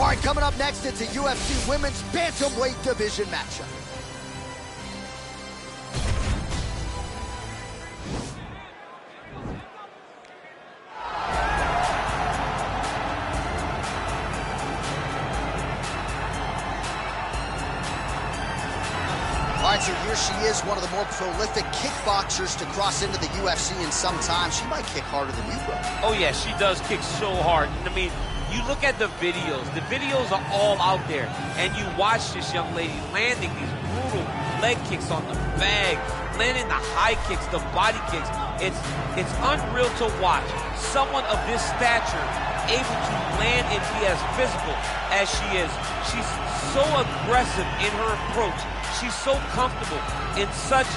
All right, coming up next, it's a UFC Women's Bantamweight Division matchup. All right, so here she is, one of the more prolific kickboxers to cross into the UFC in some time. She might kick harder than you, bro. Oh, yeah, she does kick so hard. I mean, you look at the videos. The videos are all out there. And you watch this young lady landing these brutal leg kicks on the bag, landing the high kicks, the body kicks. It's unreal to watch someone of this stature able to land and be as physical as she is. She's so aggressive in her approach. She's so comfortable in such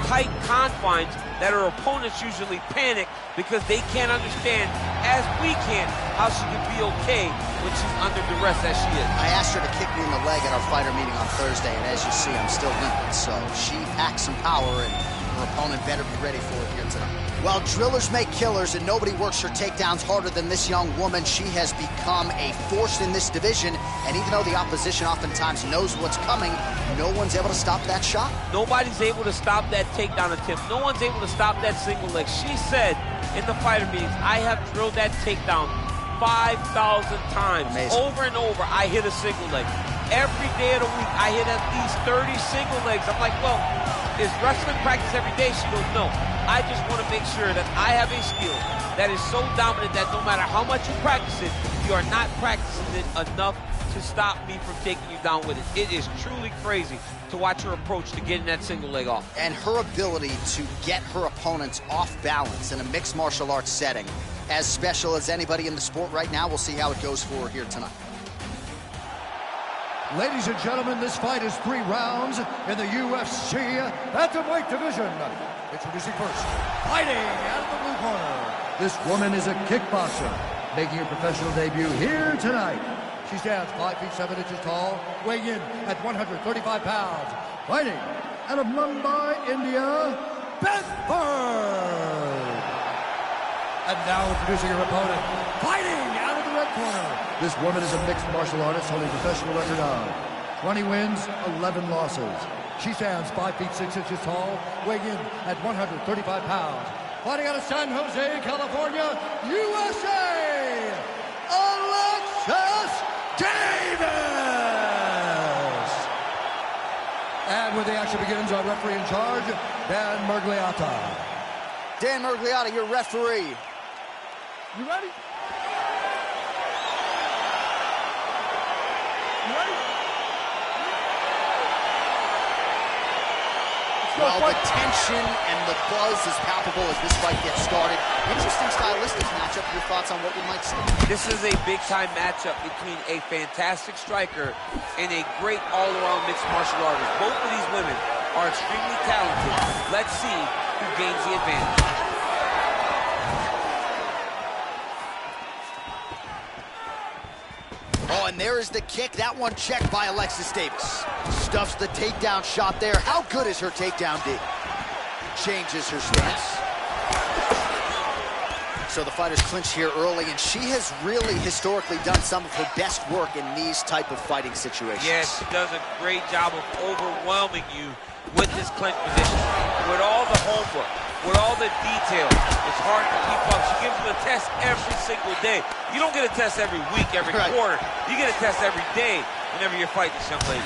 tight confines that her opponents usually panic because they can't understand, as we can, how she can be okay when she's under duress as she is. I asked her to kick me in the leg at our fighter meeting on Thursday, and as you see, I'm still limping. So she packs some power, and her opponent better be ready for it here tonight. Well, drillers make killers, and nobody works her takedowns harder than this young woman. She has become a force in this division, and even though the opposition oftentimes knows what's coming, no one's able to stop that shot. Nobody's able to stop that takedown attempt. No one's able to stop that single leg. She said in the fighter meetings, I have drilled that takedown 5,000 times. Amazing. Over and over, I hit a single leg. Every day of the week, I hit at least 30 single legs. I'm like, well, is wrestling practice every day? She goes, no. I just want to make sure that I have a skill that is so dominant that no matter how much you practice it, you are not practicing it enough to stop me from taking you down with it. It is truly crazy to watch her approach to getting that single leg off. And her ability to get her opponents off balance in a mixed martial arts setting, as special as anybody in the sport right now. We'll see how it goes for her here tonight. Ladies and gentlemen, this fight is 3 rounds in the UFC Bantamweight Division. Introducing first, fighting out of the blue corner. This woman is a kickboxer, making her professional debut here tonight. She stands 5 feet 7 inches tall, weighing in at 135 pounds. Fighting out of Mumbai, India, Bedford. And now introducing her opponent, fighting out of the red corner. This woman is a mixed martial artist holding a professional record of 20 wins, 11 losses. She stands 5 feet 6 inches tall, weighing in at 135 pounds. Fighting out of San Jose, California, USA, Alexis Davis. And when the action begins, our referee in charge, Dan Mergliata. Dan Mergliata, your referee. You ready? Well, the tension and the buzz is palpable as this fight gets started. Interesting stylistic matchup. Your thoughts on what we might see? This is a big-time matchup between a fantastic striker and a great all-around mixed martial artist. Both of these women are extremely talented. Let's see who gains the advantage. Oh, and there is the kick. That one checked by Alexis Davis. Stuffs the takedown shot there. How good is her takedown D? Changes her stance. So the fighters clinch here early, and she has really historically done some of her best work in these type of fighting situations. Yes, she does a great job of overwhelming you with this clinch position. With all the homework, with all the details, it's hard to keep up. She gives you a test every single day. You don't get a test every week, every quarter. You get a test every day whenever you're fighting this young lady.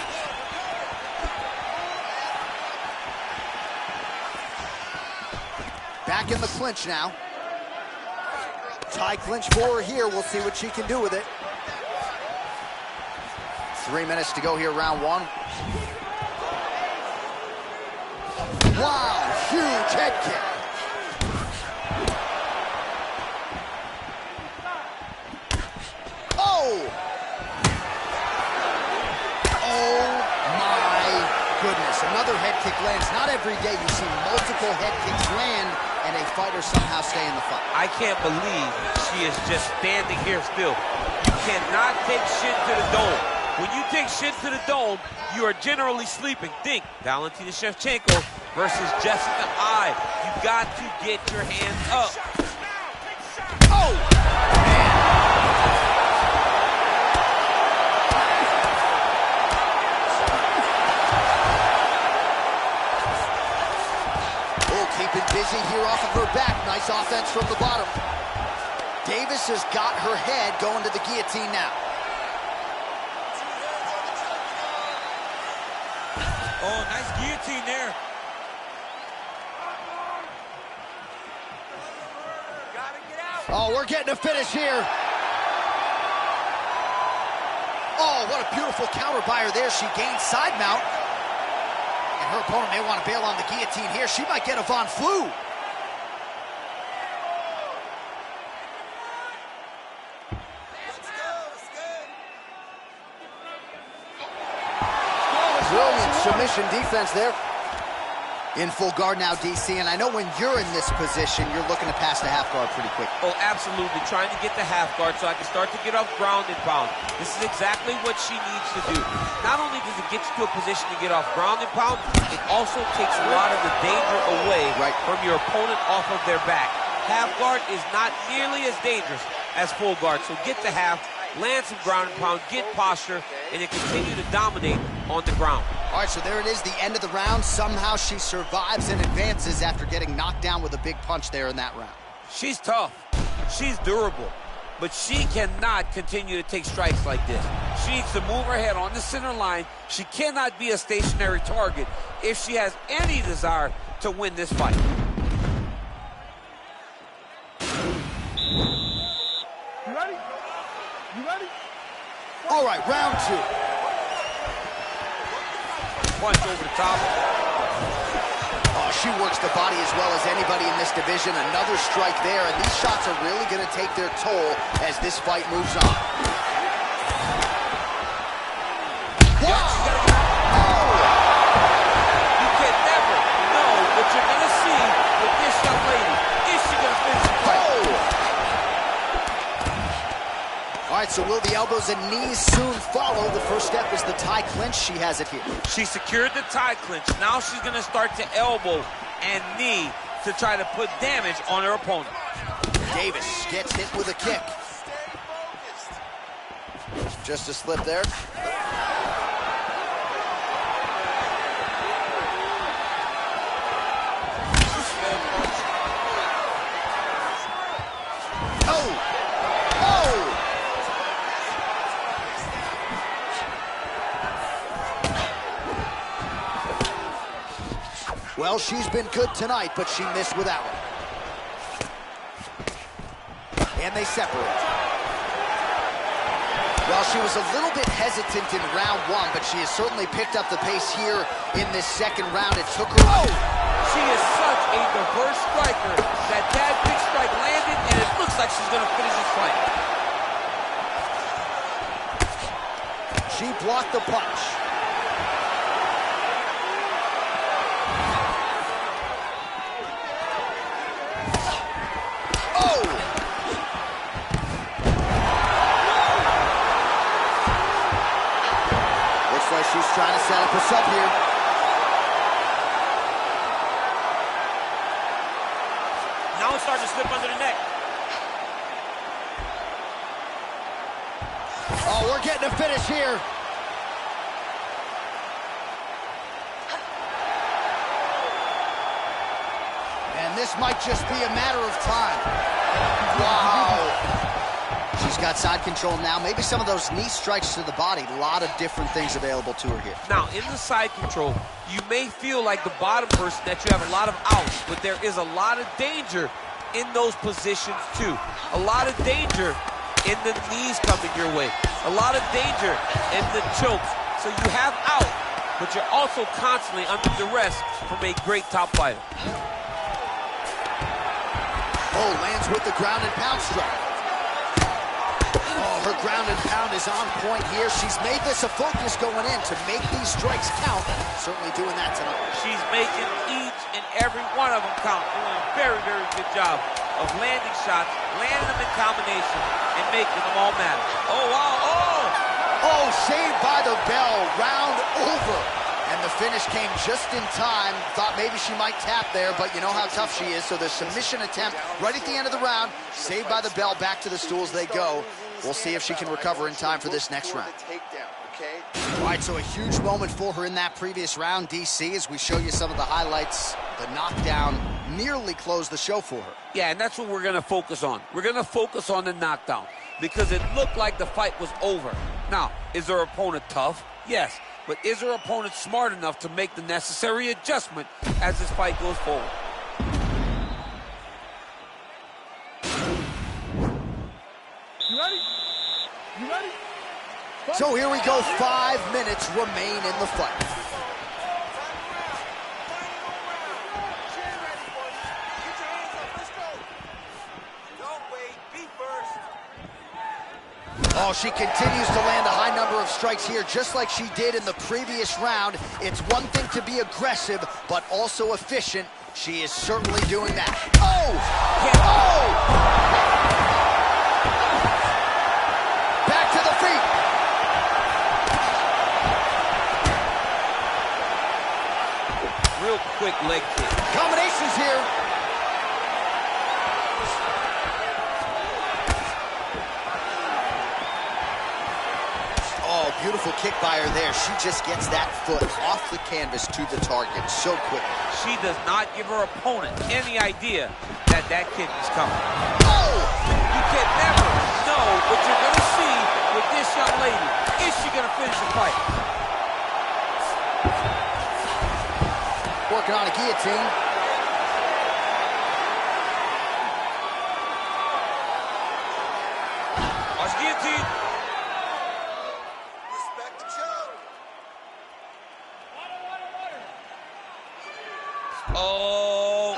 Back in the clinch now. Tie clinch for her here. We'll see what she can do with it. 3 minutes to go here, round 1. Wow, huge head kick. Oh! Oh my goodness, another head kick lands. Not every day you see multiple head kicks land and a fighter somehow stay in the fight. I can't believe she is just standing here still. You cannot take shit to the dome. When you take shit to the dome, you are generally sleeping. Think Valentina Shevchenko versus Jessica I. You got to get your hands up. Oh! Man. Davis has got her head going to the guillotine now. Oh, nice guillotine there. Oh, we're getting a finish here. Oh, what a beautiful counter by her there. She gained side mount. And her opponent may want to bail on the guillotine here. She might get a Von Flue. Brilliant submission defense there. In full guard now, DC, and I know when you're in this position, you're looking to pass the half guard pretty quick. Oh, absolutely. Trying to get the half guard so I can start to get off ground and pound. This is exactly what she needs to do. Not only does it get you to a position to get off ground and pound, it also takes a lot of the danger away from your opponent off of their back. Half guard is not nearly as dangerous as full guard, so get the half, land some ground and pound, get posture, and then continue to dominate on the ground. All right, so there it is, the end of the round. Somehow she survives and advances after getting knocked down with a big punch there in that round. She's tough. She's durable. But she cannot continue to take strikes like this. She needs to move her head on the center line. She cannot be a stationary target if she has any desire to win this fight. You ready? You ready? All right, round two. Punch over the top. Oh, she works the body as well as anybody in this division. Another strike there, and these shots are really going to take their toll as this fight moves on. Wow! Oh! You can never know what you're going to see with this young lady. Is she going to finish the fight? All right, so will the elbows and knees soon follow? The first step is the tie clinch. She has it here. She secured the tie clinch. Now she's going to start to elbow and knee to try to put damage on her opponent. Davis gets hit with a kick. Just a slip there. Well, she's been good tonight, but she missed with that one. And they separate. Well, she was a little bit hesitant in round one, but she has certainly picked up the pace here in this second round. It took her... Oh! She is such a diverse striker. That big strike landed, and it looks like she's going to finish this fight. She blocked the punch. She's trying to set up a sub here. Now it's starting to slip under the neck. Oh, we're getting a finish here. And this might just be a matter of time. Wow. She's got side control now. Maybe some of those knee strikes to the body. A lot of different things available to her here. Now, in the side control, you may feel like the bottom person that you have a lot of outs, but there is a lot of danger in those positions too. A lot of danger in the knees coming your way. A lot of danger in the chokes. So you have out, but you're also constantly under duress from a great top fighter. Oh, lands with the ground and pound strike. Oh, her ground and pound is on point here. She's made this a focus going in to make these strikes count. Certainly doing that tonight. She's making each and every one of them count. Doing a very, very good job of landing shots, landing them in combination, and making them all matter. Oh, wow, oh! Oh, saved by the bell, round over. And the finish came just in time. Thought maybe she might tap there, but you know how tough she is. So the submission attempt right at the end of the round, saved by the bell, back to the stools they go. We'll see if she can recover in time for this next round. All right, so a huge moment for her in that previous round, DC, as we show you some of the highlights. The knockdown nearly closed the show for her. Yeah, and that's what we're going to focus on. We're going to focus on the knockdown because it looked like the fight was over. Now, is her opponent tough? Yes. But is her opponent smart enough to make the necessary adjustment as this fight goes forward? You ready? You ready? So here we go, 5 minutes remain in the fight. Oh, she continues to land a high number of strikes here, just like she did in the previous round. It's one thing to be aggressive, but also efficient. She is certainly doing that. Oh! Oh! Back to the feet. Real quick leg kick. Combinations here. Oh, beautiful kick by her there. She just gets that foot off the canvas to the target so quick. She does not give her opponent any idea that that kick is coming. Oh! You can never know what you're going to see with this young lady. Is she going to finish the fight? Working on a guillotine. Watch guillotine. Respect the choke. Oh.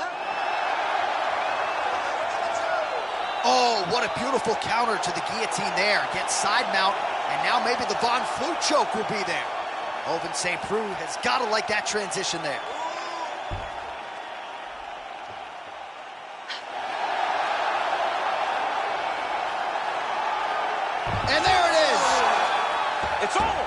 Oh, what a beautiful counter to the guillotine there. Gets side mount, and now maybe the Von Flute choke will be there. Oven St. Preux has got to like that transition there. And there it is. It's over.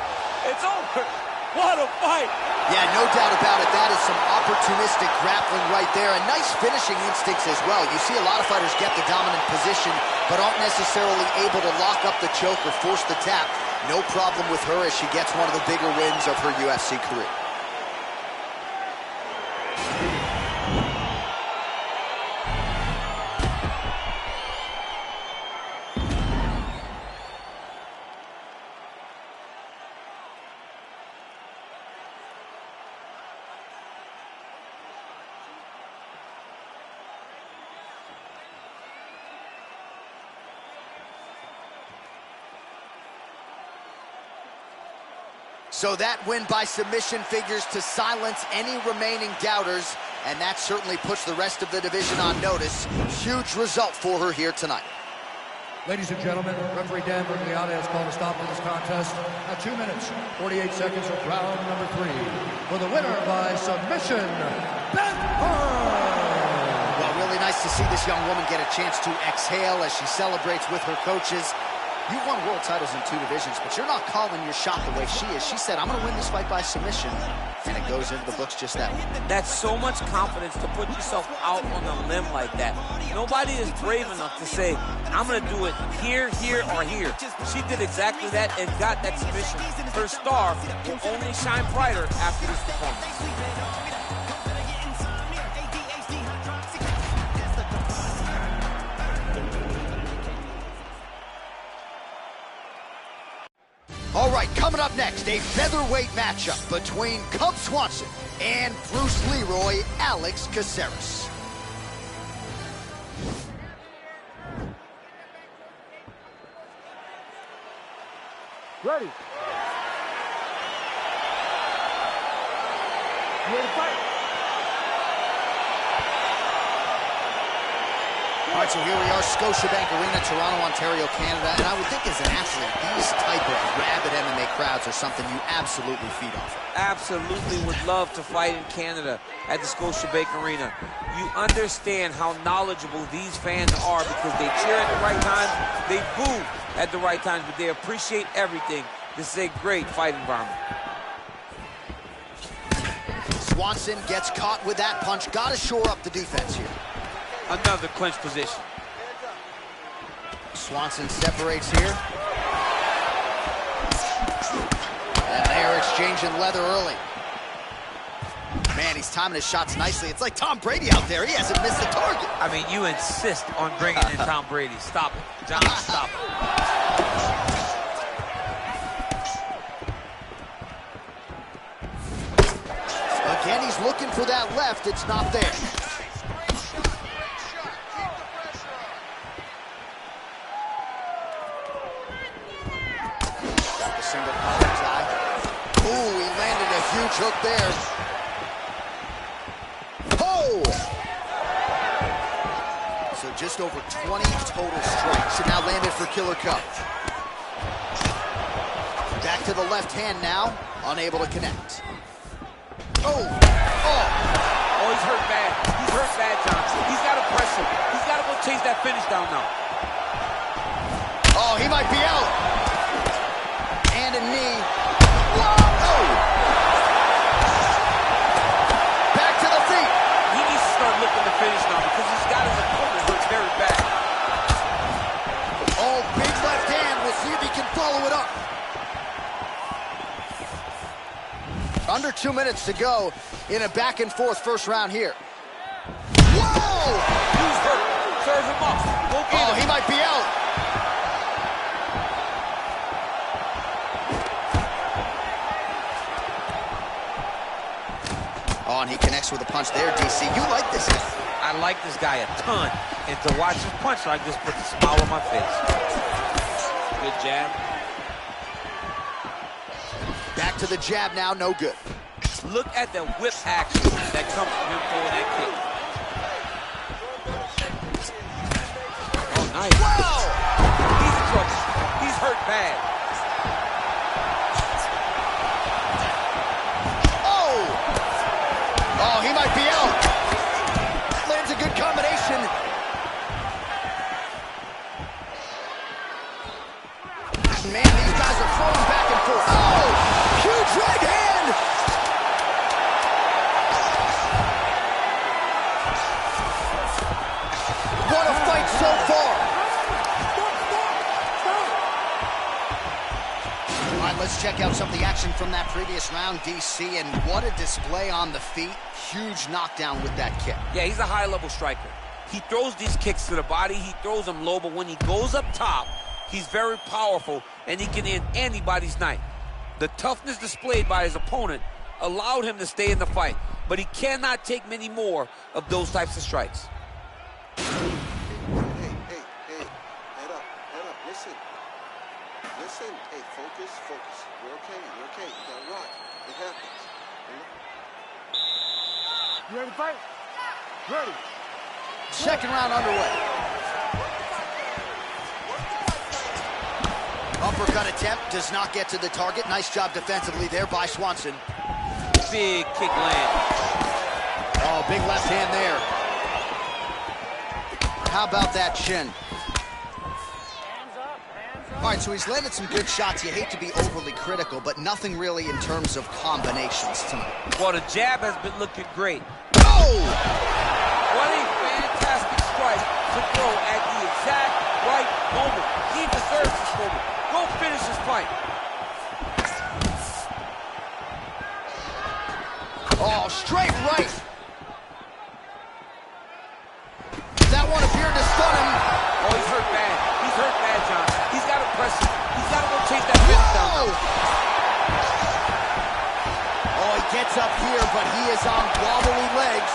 It's over. What a fight. Yeah, no doubt about it. That is some opportunistic grappling right there. And nice finishing instincts as well. You see a lot of fighters get the dominant position, but aren't necessarily able to lock up the choke or force the tap. No problem with her as she gets one of the bigger wins of her UFC career. So that win by submission figures to silence any remaining doubters, and that certainly puts the rest of the division on notice. Huge result for her here tonight. Ladies and gentlemen, referee Dan Bergliata has called a stop to this contest at 2 minutes, 48 seconds of round number 3. For the winner by submission, Ben Hur! Well, really nice to see this young woman get a chance to exhale as she celebrates with her coaches. You've won world titles in 2 divisions, but you're not calling your shot the way she is. She said, I'm going to win this fight by submission, and it goes into the books just that way. That's so much confidence to put yourself out on a limb like that. Nobody is brave enough to say, I'm going to do it here, here, or here. She did exactly that and got that submission. Her star will only shine brighter after this performance. All right, coming up next, a featherweight matchup between Cub Swanson and Bruce Leroy Alex Caceres. Ready. You ready to fight? All right, so here we are, Scotiabank Arena, Toronto, Ontario, Canada. And I would think as an athlete, these type of rabid MMA crowds are something you absolutely feed off of. Absolutely would love to fight in Canada at the Scotiabank Arena. You understand how knowledgeable these fans are because they cheer at the right times, they boo at the right times, but they appreciate everything. This is a great fight environment. Swanson gets caught with that punch. Got to shore up the defense here. Another clinch position. Swanson separates here. And they are exchanging leather early. Man, he's timing his shots nicely. It's like Tom Brady out there. He hasn't missed a target. I mean, you insist on bringing in Tom Brady. Stop it. John, stop it. Again, he's looking for that left. It's not there. Got the single collar tie. Ooh, he landed a huge hook there. Oh! So just over 20 total strikes, and now landed for Killer Cup. Back to the left hand now, unable to connect. Oh! Oh! Oh, he's hurt bad. He's hurt bad, John. He's got to press him. He's got to go chase that finish down now. Oh, he might be out. Hand and knee. Whoa! Oh! Back to the feet. He needs to start looking to finish now because he's got his opponent hurt very bad. Oh, big left hand. We'll see if he can follow it up. Under 2 minutes to go in a back-and-forth first round here. Whoa! He's hurt. Serve him up. Go get him. He might be out. Oh, and he connects with a punch there, DC. You like this guy. I like this guy a ton. And to watch him punch like this puts a smile on my face. Good jab. Back to the jab now, no good. Look at the whip action that comes from him throwing that kick. Oh, nice. Whoa! He's in trouble. He's hurt bad. Oh! Oh, he might be out. Lands a good combination. Man, these guys are throwing back and forth. Oh! Huge right hand! What a fight so far! All right, let's check out some of the action from that previous round, DC, and what a display on the feet. Huge knockdown with that kick. Yeah, he's a high-level striker. He throws these kicks to the body. He throws them low, but when he goes up top, he's very powerful, and he can end anybody's night. The toughness displayed by his opponent allowed him to stay in the fight, but he cannot take many more of those types of strikes. Hey, head up, listen. Hey, focus. You're okay, you gotta rock. It happens. You ready to fight? Ready. Second round underway. Uppercut attempt does not get to the target. Nice job defensively there by Swanson. Big kick land. Oh, big left hand there. How about that chin? All right, so he's landed some good shots. You hate to be overly critical, but nothing really in terms of combinations tonight. Well, the jab has been looking great. Oh! What a fantastic strike to throw at the exact right moment. He deserves this moment. Go finish this fight. Oh, straight right. That one appeared to stun him. Oh, he's hurt bad. He's hurt bad, John. He's got to press him. He's got to go chase that finish down. Oh, he gets up here, but he is on wobbly legs.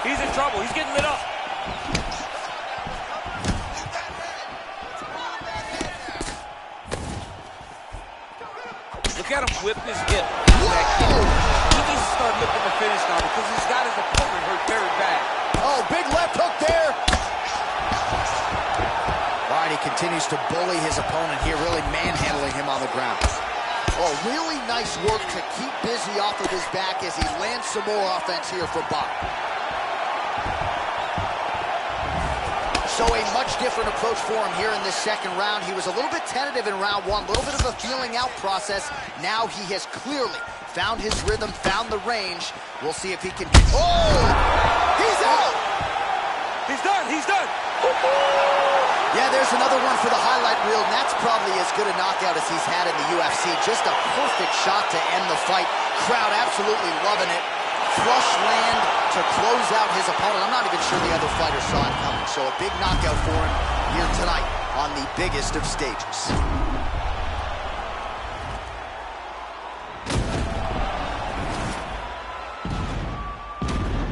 He's in trouble. He's getting lit up. Look at him whip his hip. He needs to start looking to finish now because he's got his opponent hurt very bad. Oh, big left hook there. All right, he continues to bully his opponent here, really manhandling him on the ground. Oh, really nice work to keep busy off of his back as he lands some more offense here for Bouts. So a much different approach for him here in this second round. He was a little bit tentative in round one, a little bit of a feeling out process. Now he has clearly found his rhythm, found the range. We'll see if he can... Oh! He's out! He's done! He's done! Yeah, there's there's another one for the highlight reel, and that's probably as good a knockout as he's had in the UFC. Just a perfect shot to end the fight. Crowd absolutely loving it. Flush land to close out his opponent. I'm not even sure the other fighter saw it coming. So a big knockout for him here tonight on the biggest of stages.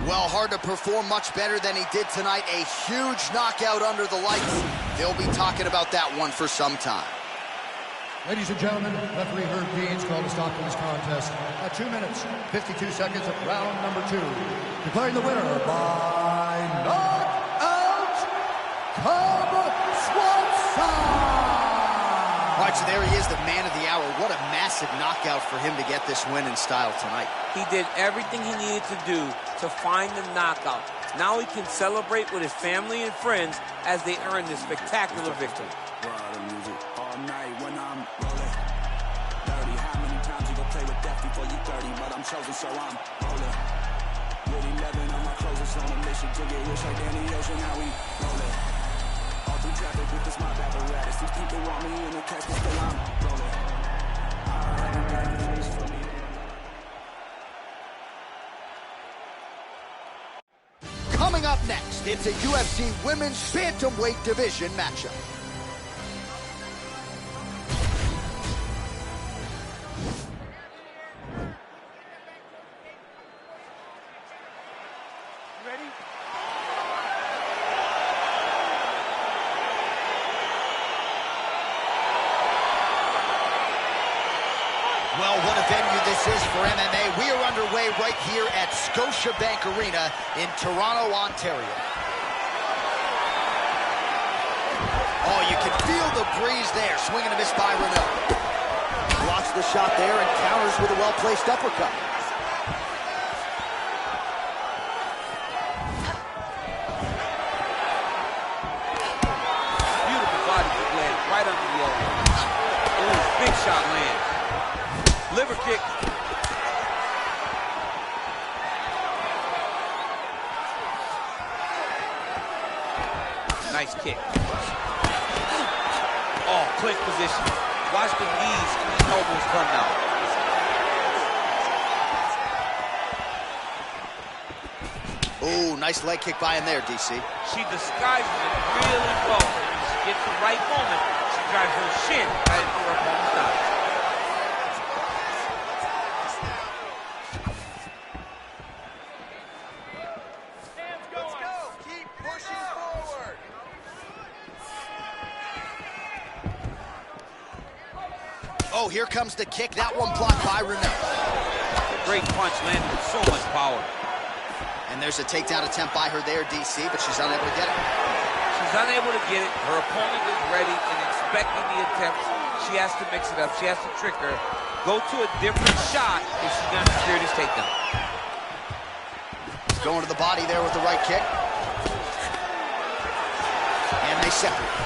Well, hard to perform much better than he did tonight. A huge knockout under the lights. They'll be talking about that one for some time. Ladies and gentlemen, referee Herb Dean's called a stop to this contest at 2 minutes, 52 seconds of round number 2. Declaring the winner by knockout, Swanson! All right, so there he is, the man of the hour. What a massive knockout for him to get this win in style tonight. He did everything he needed to do to find the knockout. Now he can celebrate with his family and friends as they earn this spectacular victory. All night when I'm rolling. 30, how many times you gonna play with death before you 30? But I'm chosen, so I'm rolling. With 11 on my closest on a mission to get rich like Danny Ocean. Now we rolling. All through traffic with the smart apparatus. These people want me in the casket, still I'm rolling. Coming up next, it's a UFC Women's Bantamweight Division matchup. Well, what a venue this is for MMA. We are underway right here at Scotiabank Arena in Toronto, Ontario. Oh, you can feel the breeze there. Swing and a miss by Reneau. Blocks the shot there and counters with a well-placed uppercut. Beautiful body kick land right under the elbow. Ooh, big shot land. Liver kick. Nice kick. Oh, clinch position. Watch the knees and the elbows come out. Oh, nice leg kick by him there, DC. She disguises it really well. When she gets the right moment, she drives her shin right into her opponent's eye. Oh, here comes the kick. That one blocked by Reneau. Great punch landed with so much power. And there's a takedown attempt by her there, DC, but she's unable to get it. She's unable to get it. Her opponent is ready and expecting the attempts. She has to mix it up. She has to trick her. Go to a different shot if she's going to secure this takedown. Going to the body there with the right kick. And they separate.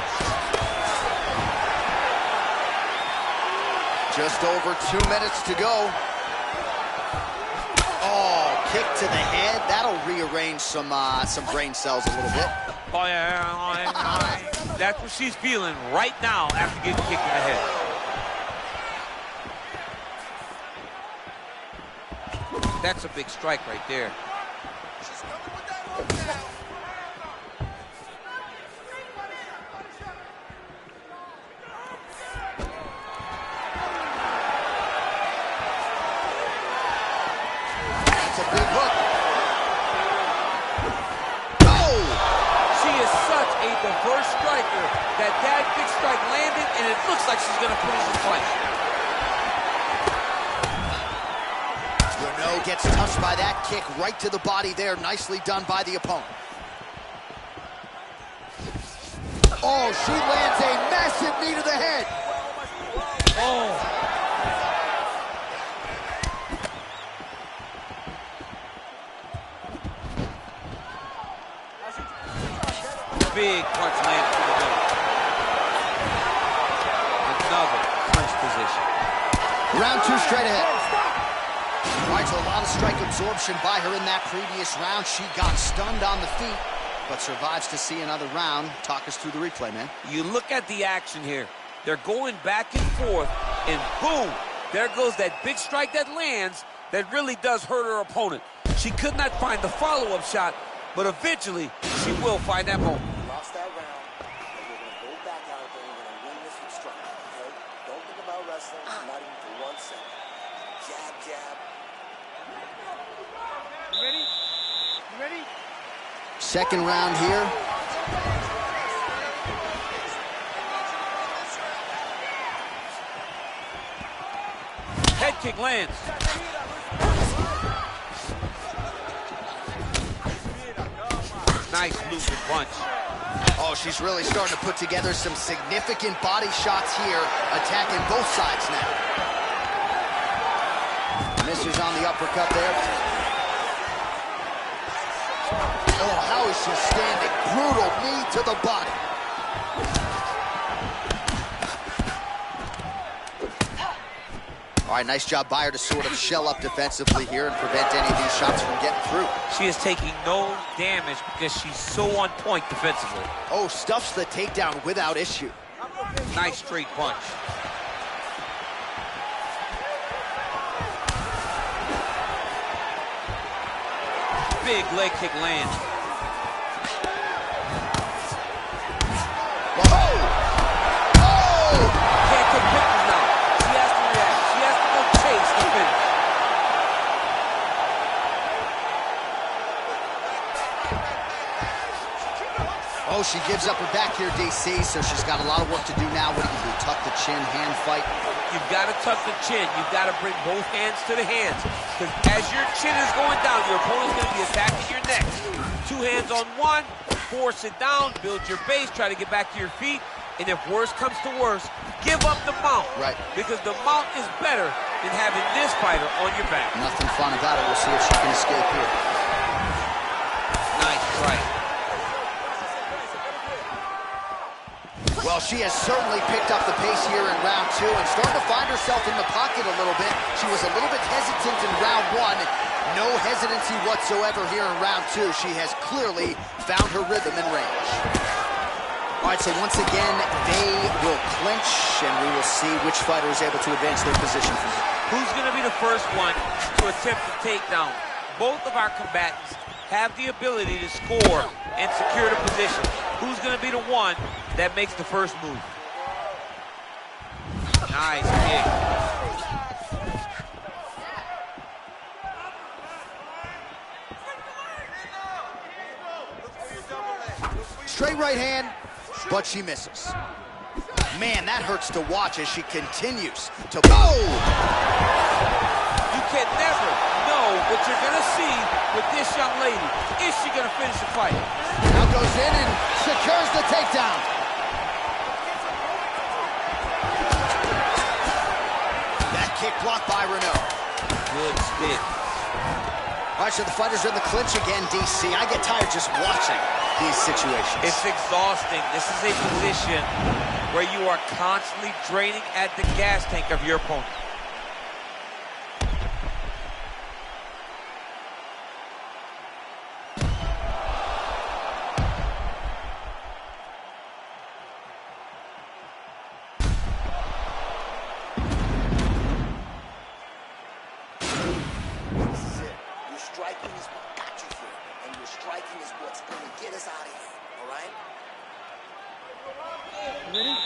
Just over 2 minutes to go. Oh, kick to the head. That'll rearrange some brain cells a little bit. Oh, yeah. That's what she's feeling right now after getting kicked in the head. That's a big strike right there. She's coming with that hook now. Diverse striker. That big strike landed, and it looks like she's going to finish the fight. Reneau gets touched by that kick right to the body there. Nicely done by the opponent. Oh, she lands a massive knee to the head. Oh. Big punch landed to the belly. Another clinch position. Round 2 straight ahead. All right, so a lot of strike absorption by her in that previous round. She got stunned on the feet but survives to see another round. Talk us through the replay, man. You look at the action here. They're going back and forth, and boom, there goes that big strike that lands that really does hurt her opponent. She could not find the follow-up shot, but eventually she will find that moment. Lost that round, but you're going to go back out there and you're going to win this with striking, okay? Don't think about wrestling, not even for 1 second. Jab, jab. You ready? You ready? Second round here. Head kick lands. Nice looping punch. Oh, she's really starting to put together some significant body shots here, attacking both sides now. Misses on the uppercut there. Oh, how is she standing? Brutal knee to the body. All right, nice job by her to sort of shell up defensively here and prevent any of these shots from getting through. She is taking no damage because she's so on point defensively. Oh, stuffs the takedown without issue. Nice straight punch. Big leg kick lands. Whoa! Oh! Can't take pictures now. She has to react. She has to go chase the finish. Oh, she gives up her back here, DC, so she's got a lot of work to do now. What do you do? Tuck the chin, hand fight? You've got to tuck the chin. You've got to bring both hands to the hands. Because as your chin is going down, your opponent's going to be attacking your neck. 2 hands on one, force it down, build your base, try to get back to your feet. And if worse comes to worse, give up the mount. Right. Because the mount is better than having this fighter on your back. Nothing fun about it. We'll see if she can escape here. Nice strike. Well, she has certainly picked up the pace here in round 2 and starting to find herself in the pocket a little bit. She was a little bit hesitant in round 1. No hesitancy whatsoever here in round 2. She has clearly found her rhythm and range. All right, so once again, they will clinch, and we will see which fighter is able to advance their position from here. Who's going to be the first one to attempt the takedown? Both of our combatants have the ability to score and secure the position. Who's going to be the one that makes the first move? Nice kick. Straight right hand, but she misses. Man, that hurts to watch as she continues to... Oh! You can never know what you're going to see with this young lady. Is she going to finish the fight? Now goes in and secures the takedown. That kick blocked by Reneau. Good spin. All right, so the fighters are in the clinch again, DC. I get tired just watching these situations. It's exhausting. This is a position where you are constantly draining at the gas tank of your opponent. Striking is what got you here, and your striking is what's going to get us out of here, all right? You ready?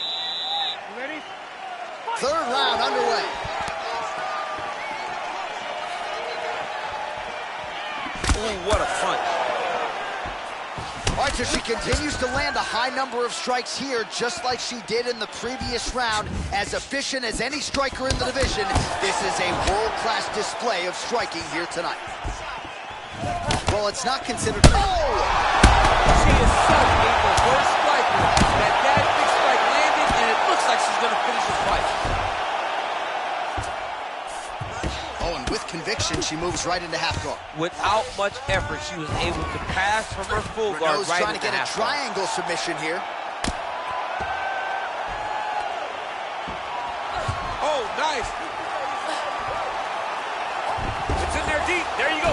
You ready? Third round underway. Ooh, what a punch. All right, so she continues to land a high number of strikes here, just like she did in the previous round. As efficient as any striker in the division, this is a world-class display of striking here tonight. Well, it's not considered... Oh! She is such a reverse striker that big strike landed, and it looks like she's going to finish this fight. Oh, and with conviction, she moves right into half guard. Without much effort, she was able to pass from her full guard Reneau's right trying to into get a half guard. triangle submission here. Oh, nice. It's in there deep. There you go.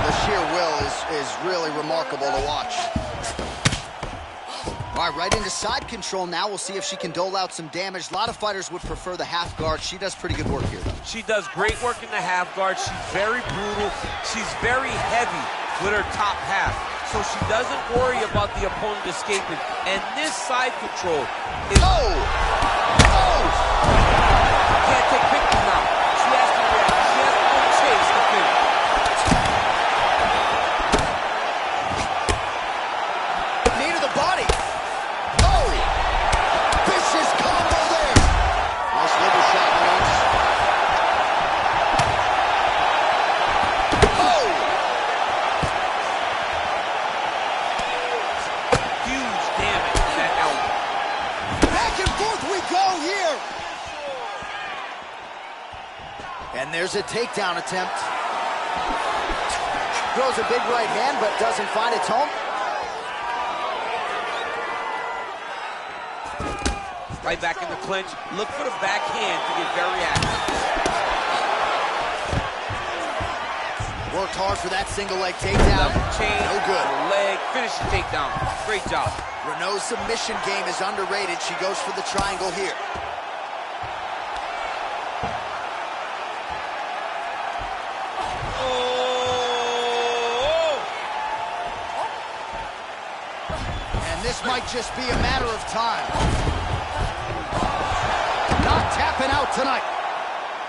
The sheer will is really remarkable to watch. All right, right into side control now. We'll see if she can dole out some damage. A lot of fighters would prefer the half guard. She does pretty good work here. She does great work in the half guard. She's very brutal. She's very heavy with her top half, so she doesn't worry about the opponent escaping. And this side control is... Oh! Oh! Can't take pictures now. She has to react. She has to go chase the finish. Knee to the body. Oh! Vicious combo there. Nice liver shot, Lawrence. Oh! Huge damage to that elbow. Back and forth we go here. And there's a takedown attempt. Throws a big right hand, but doesn't find its home. Right back in the clinch. Look for the backhand to get very active. Worked hard for that single leg takedown. Chain, no good. Leg, finish the takedown. Great job. Reneau's submission game is underrated. She goes for the triangle here. This might just be a matter of time. Not tapping out tonight.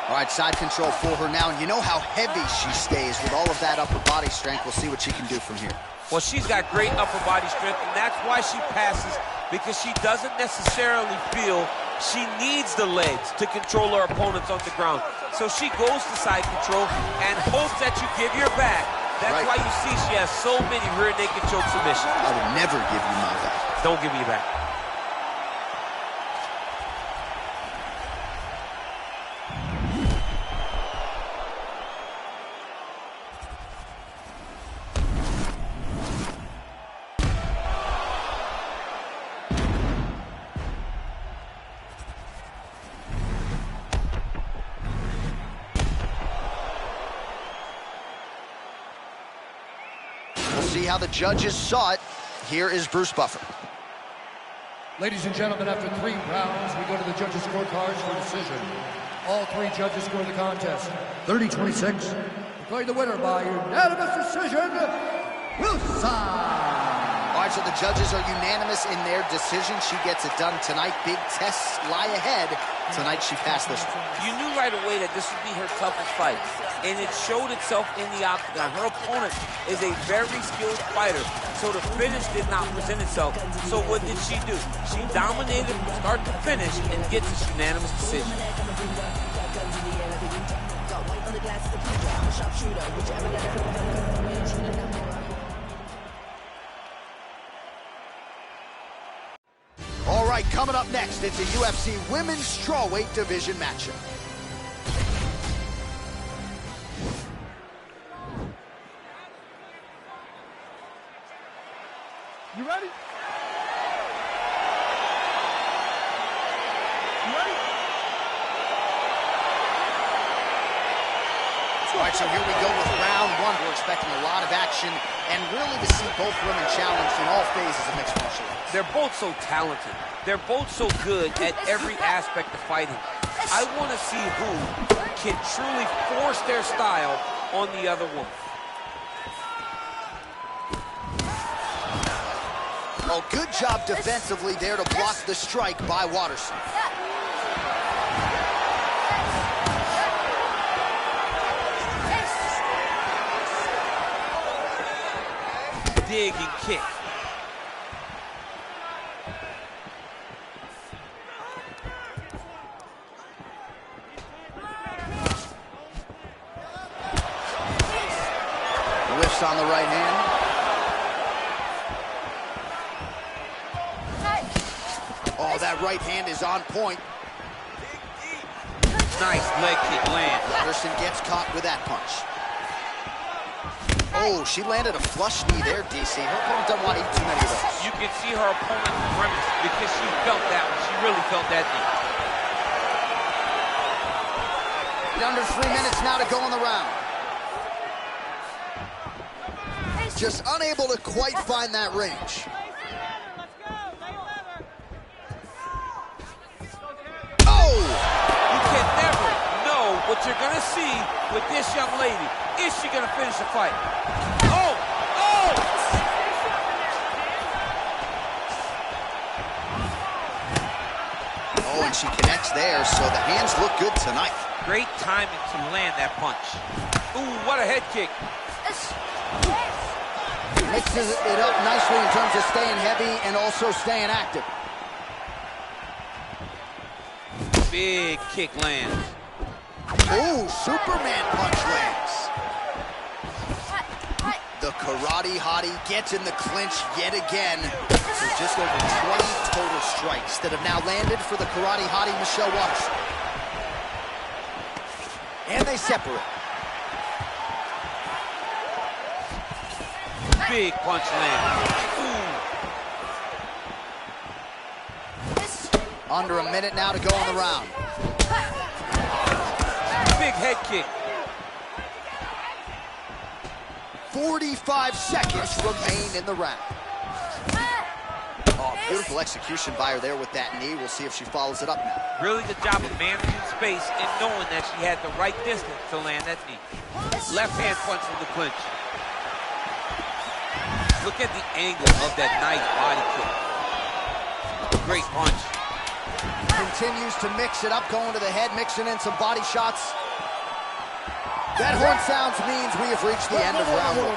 All right, side control for her now. And you know how heavy she stays with all of that upper body strength. We'll see what she can do from here. Well, she's got great upper body strength, and that's why she passes, because she doesn't necessarily feel she needs the legs to control her opponents on the ground. So she goes to side control and hopes that you give your back. That's why you see she has so many rear naked choke submissions. I would never give you my back. Don't give me your back. See how the judges saw it. Here is Bruce Buffer. Ladies and gentlemen, after 3 rounds, we go to the judges' scorecards for decision. All 3 judges score the contest 30-26. Declaring the winner by unanimous decision, Wilson. All right, so the judges are unanimous in their decision. She gets it done tonight. Big tests lie ahead. Tonight she passed this one. You knew right away that this would be her toughest fight, and it showed itself in the octagon. Her opponent is a very skilled fighter, so the finish did not present itself. So what did she do? She dominated from start to finish and gets this unanimous decision. All right, coming up next, it's a UFC Women's Strawweight Division matchup. You ready? You ready? All right, so here we go with round 1. We're expecting a lot of action and really to see both women challenged in all phases of mixed martial arts. They're both so talented. They're both so good at every aspect of fighting. I want to see who can truly force their style on the other woman. Oh, good job defensively there to block the strike by Waterson. Dig and kick. Whiffs on the right hand. Oh, that right hand is on point. Nice leg kick land. Waterson gets caught with that punch. Oh, she landed a flush knee there, DC. Her opponent doesn't want to eat too many of those. You can see her opponent grimace because she felt that one. She really felt that knee. Under 3 minutes now to go in the round. Just unable to quite find that range. Oh! You can never know what you're gonna see with this young lady. Is she gonna finish the fight? Oh! Oh! Oh, and she connects there, so the hands look good tonight. Great timing to land that punch. Ooh, what a head kick. Mixes it up nicely in terms of staying heavy and also staying active. Big kick lands. Ooh, Superman punch lands. The karate hottie gets in the clinch yet again. So just over 20 total strikes that have now landed for the karate hottie Michelle Waterson. And they separate. Big punch land. Ooh. Under a minute now to go on the round. Big head kick. 45 seconds remain in the round. Oh, beautiful execution by her there with that knee. We'll see if she follows it up now. Really good job of managing space and knowing that she had the right distance to land that knee. Left hand punch in the clinch. Look at the angle of that nice body kick. Great punch. Continues to mix it up, going to the head, mixing in some body shots. That horn sounds means we have reached the end of round one.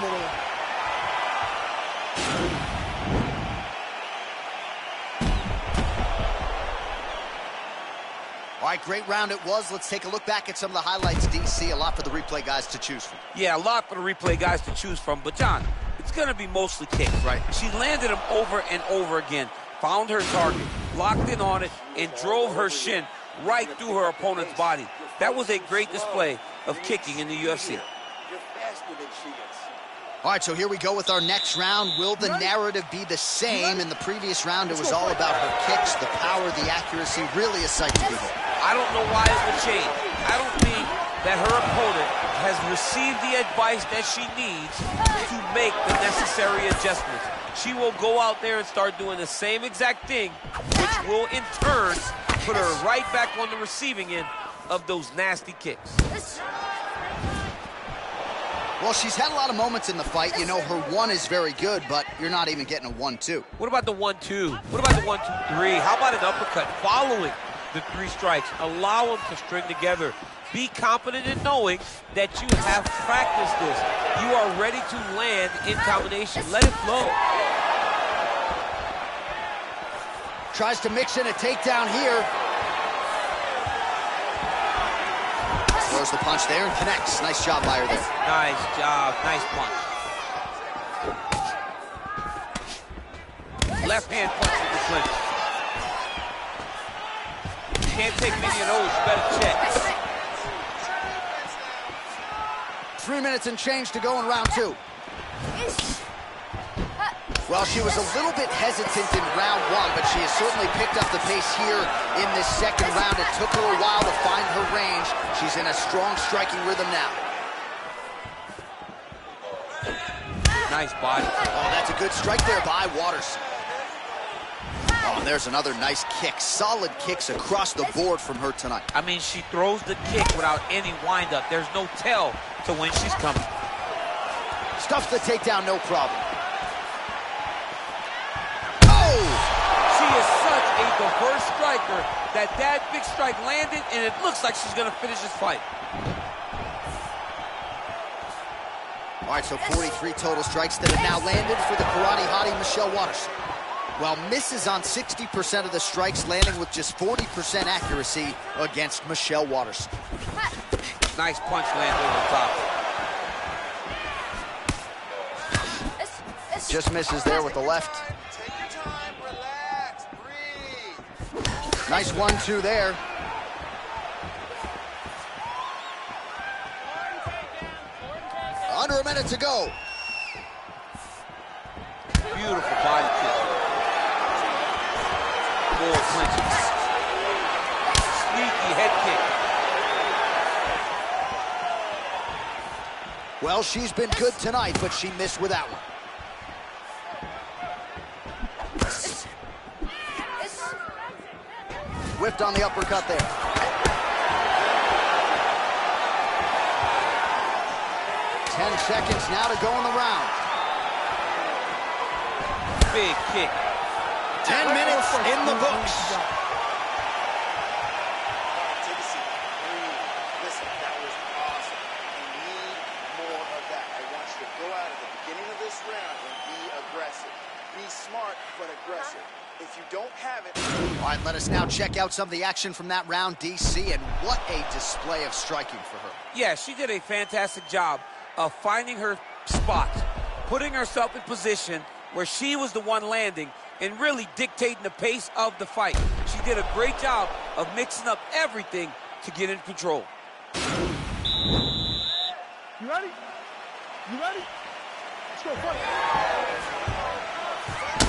All right, great round it was. Let's take a look back at some of the highlights, DC. A lot for the replay guys to choose from. Yeah, a lot for the replay guys to choose from. But, John, it's going to be mostly kicks, right? She landed them over and over again, found her target, locked in on it, and drove her shin right through her opponent's body. That was a great display of kicking in the UFC. You're faster than she is. All right, so here we go with our next round. Will the narrative be the same? In the previous round, it was all about her kicks, the power, the accuracy, really a sight to behold. I don't know why it would change. I don't think that her opponent has received the advice that she needs to make the necessary adjustments. She will go out there and start doing the same exact thing, which will in turn put her right back on the receiving end of those nasty kicks. Well, she's had a lot of moments in the fight. You know, her one is very good, but you're not even getting a 1-2. What about the 1-2? What about the 1-2-3? How about an uppercut following the 3 strikes? Allow them to string together. Be confident in knowing that you have practiced this. You are ready to land in combination. Let it flow. Tries to mix in a takedown here. Throws the punch there and connects. Nice job by her there. Nice job. Nice punch. Left hand punch in the clinch. You can't take many of those. You better check. 3 minutes and change to go in round 2. Well, she was a little bit hesitant in round 1, but she has certainly picked up the pace here in this second round. It took her a while to find her range. She's in a strong striking rhythm now. Nice body. Oh, that's a good strike there by Waterson. Oh, and there's another nice kick. Solid kicks across the board from her tonight. I mean, she throws the kick without any windup. There's no tell to when she's coming. Stuffs the takedown, no problem. She is such a diverse striker that big strike landed, and it looks like she's going to finish this fight. All right, so 43 total strikes that have now landed for the karate hottie Michelle Waterson. While misses on 60% of the strikes, landing with just 40% accuracy against Michelle Waterson. Nice punch land over the top. Just misses there with the left. Nice 1-2 there. Under a minute to go. Beautiful body kick. More clinches. Sneaky head kick. Well, she's been good tonight, but she missed with that one. Whipped on the uppercut there. Ten seconds now to go in the round. Big kick. 10 minutes in the books. Take a seat. Listen, that was awesome. I need more of that. I want you to go out at the beginning of this round and be aggressive. Be smart, but aggressive. If you don't have it... All right, let us now check out some of the action from that round, DC, and what a display of striking for her. Yeah, she did a fantastic job of finding her spot, putting herself in position where she was the one landing and really dictating the pace of the fight. She did a great job of mixing up everything to get in control. You ready? You ready? Let's go, fight.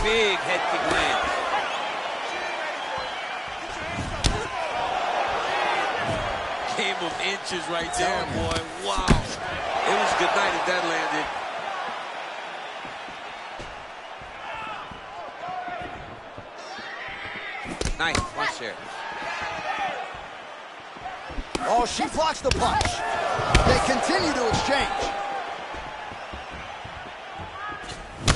Big head kick lands. Game of inches right there, boy. Wow. It was a good night if that landed. Nice punch there. Oh, she blocks the punch. They continue to exchange.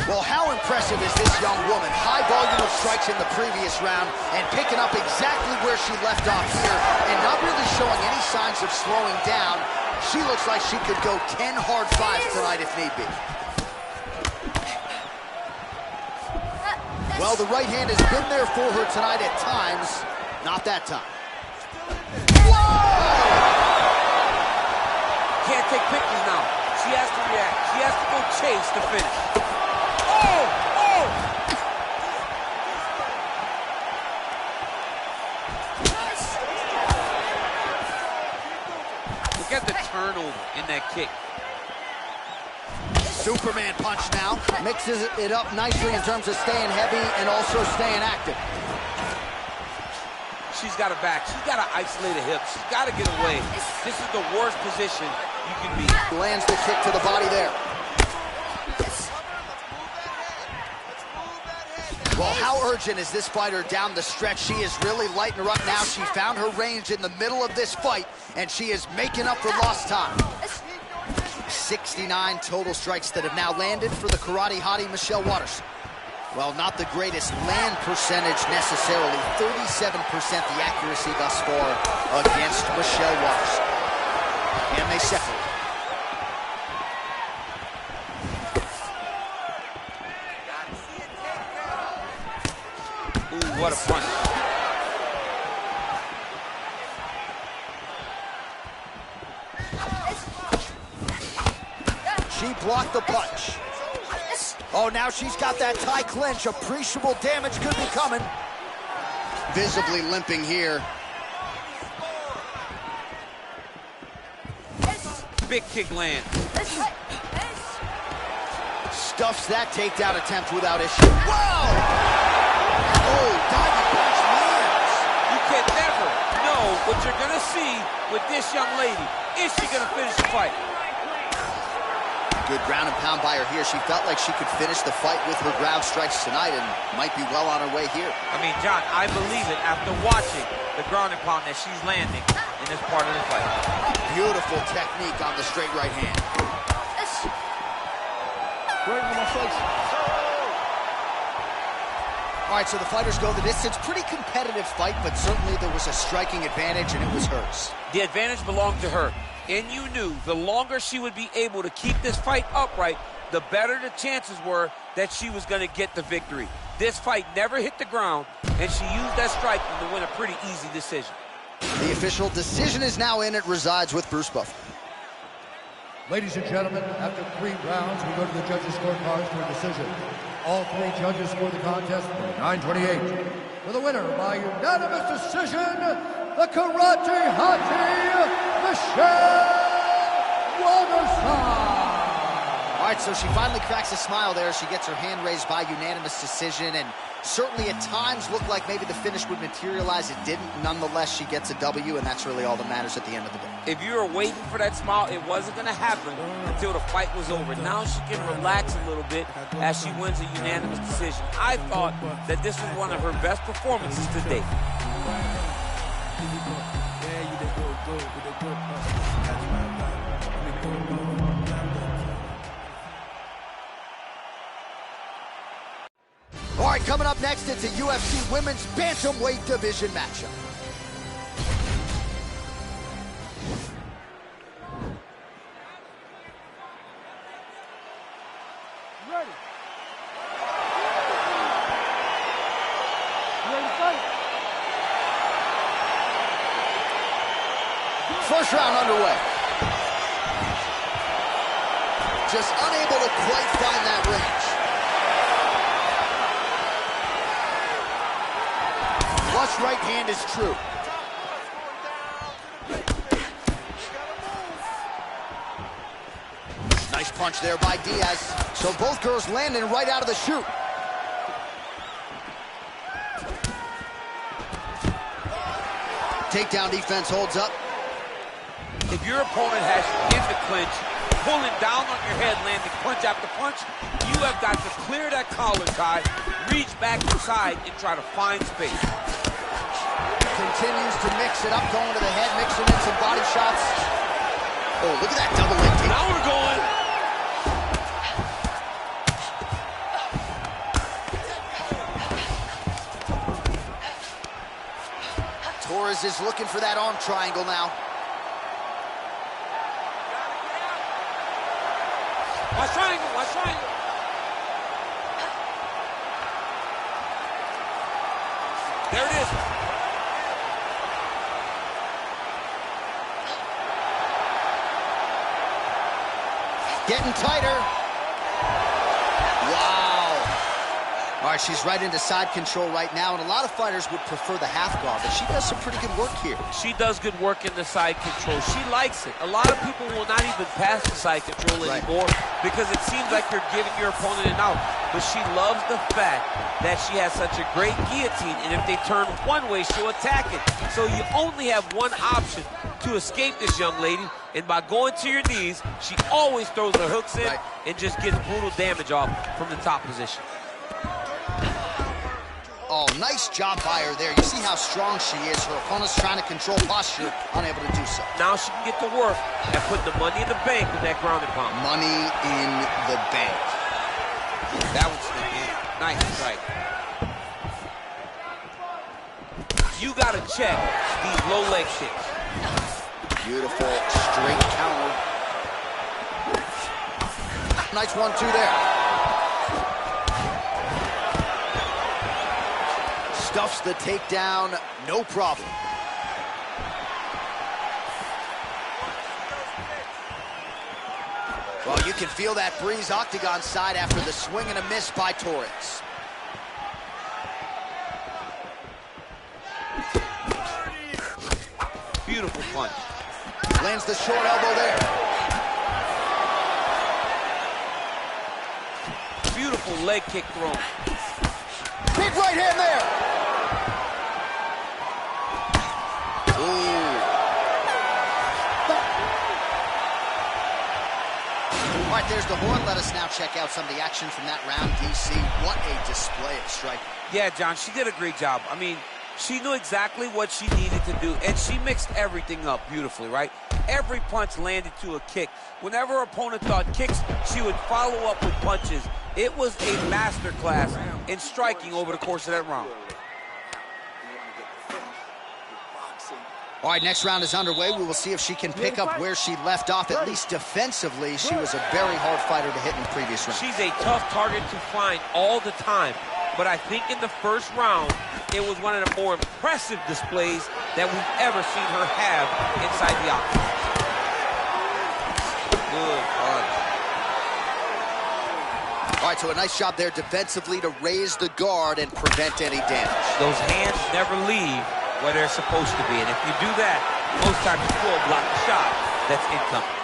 Well, how impressive is this young woman? High volume of strikes in the previous round and picking up exactly where she left off here and not really showing any signs of slowing down. She looks like she could go 10 hard fives tonight if need be. Well, the right hand has been there for her tonight at times. Not that time. Whoa! Can't take pictures now. She has to react. She has to go chase the finish. Look at the turnover in that kick. Superman punch now. Mixes it up nicely in terms of staying heavy and also staying active. She's got her back. She's got to isolate her hips. She's got to get away. This is the worst position you can be. Lands the kick to the body there. Well, how urgent is this fighter down the stretch? She is really lighting her up now. She found her range in the middle of this fight, and she is making up for lost time. 69 total strikes that have now landed for the karate hottie Michelle Waterson. Well, not the greatest land percentage necessarily. 37% the accuracy thus far against Michelle Waterson. And they separate. Ooh, what a punch. She blocked the punch. Oh, now she's got that tie clinch. Appreciable damage could be coming. Visibly limping here. Big kick land. Stuffs that takedown attempt without issue. Whoa! Oh, diving punch lands. You can never know what you're going to see with this young lady. Is she going to finish the fight? Good ground and pound by her here. She felt like she could finish the fight with her ground strikes tonight and might be well on her way here. I mean, John, I believe it after watching the ground and pound that she's landing in this part of the fight. Beautiful technique on the straight right hand. Great with my strikes. All right, so the fighters go the distance. Pretty competitive fight, but certainly there was a striking advantage, and it was hers. The advantage belonged to her. And you knew the longer she would be able to keep this fight upright, the better the chances were that she was going to get the victory. This fight never hit the ground, and she used that striking to win a pretty easy decision. The official decision is now in. It resides with Bruce Buffer. Ladies and gentlemen, after 3 rounds, we go to the judges' scorecards for a decision. All 3 judges scored the contest 9-28. For the winner by unanimous decision, the karate hottie, Michelle Waterson. All right, so she finally cracks a smile there. She gets her hand raised by unanimous decision, and certainly at times looked like maybe the finish would materialize. It didn't. Nonetheless, she gets a W, and that's really all that matters at the end of the day. If you were waiting for that smile, it wasn't going to happen until the fight was over. Now she can relax a little bit as she wins a unanimous decision. I thought that this was one of her best performances to date. All right, coming up next, it's a UFC Women's Bantamweight Division matchup. Ready? You ready to fight? First round underway. Just unable to quite find that range. Flush right hand is true. Nice punch there by Diaz. So both girls landing right out of the chute. Takedown defense holds up. If your opponent has you in the clinch, pulling down on your head, landing punch after punch, you have got to clear that collar tie, reach back inside, and try to find space. Continues to mix it up, going to the head, mixing in some body shots. Oh, look at that double leg kick. Now we're going. Torres is looking for that arm triangle now. Watch triangle, watch triangle. There it is. Getting tighter. Wow. All right, she's right into side control right now, and a lot of fighters would prefer the half guard, but she does some pretty good work here. She does good work in the side control. She likes it. A lot of people will not even pass the side control anymore because it seems like you're giving your opponent an out. But she loves the fact that she has such a great guillotine, and if they turn one way, she'll attack it. So you only have one option to escape this young lady, and by going to your knees, she always throws her hooks in and just gets brutal damage off from the top position. Oh, nice job by her there. You see how strong she is. Her opponent's trying to control posture, unable to do so. Now she can get to work and put the money in the bank with that ground and pound. Money in the bank. That one's in. Nice strike. You got to check these low leg kicks. Beautiful straight counter. Nice 1-2 there. Stuffs the takedown, no problem. Well, you can feel that breeze octagon side after the swing and a miss by Torres. Beautiful punch. Lands the short elbow there. Beautiful leg kick thrown. Big right hand there. Ooh. All right, there's the horn. Let us now check out some of the action from that round, DC. What a display of striking. Yeah, John, she did a great job. I mean, she knew exactly what she needed to do, and she mixed everything up beautifully, right? Every punch landed to a kick. Whenever her opponent thought kicks, she would follow up with punches. It was a masterclass in striking over the course of that round. All right, next round is underway. We will see if she can pick up where she left off, at least defensively. She was a very hard fighter to hit in the previous round. She's a tough target to find all the time. But I think in the first round, it was one of the more impressive displays that we've ever seen her have inside the octagon. Good punch. All right, so a nice job there defensively to raise the guard and prevent any damage. Those hands never leave where they're supposed to be. And if you do that, most times you will block the shot that's incoming.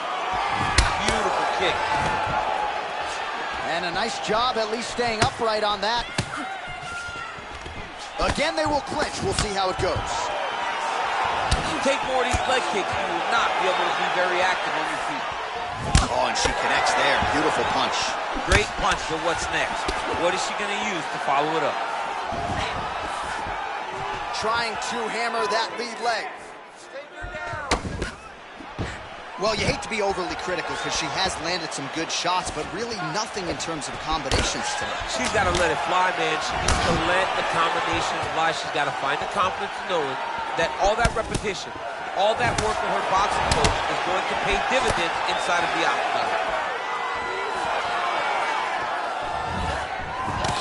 Beautiful kick. nice job at least staying upright on that. Again, they will clinch. We'll see how it goes. You take more of these leg kicks, you will not be able to be very active on your feet. Oh, and she connects there. Beautiful punch. Great punch, but what's next? What is she going to use to follow it up? Trying to hammer that lead leg. Well, you hate to be overly critical because she has landed some good shots, but really nothing in terms of combinations tonight. She's got to let it fly, man. She needs to let the combinations fly. She's got to find the confidence knowing that all that repetition, all that work with her boxing coach is going to pay dividends inside of the octagon.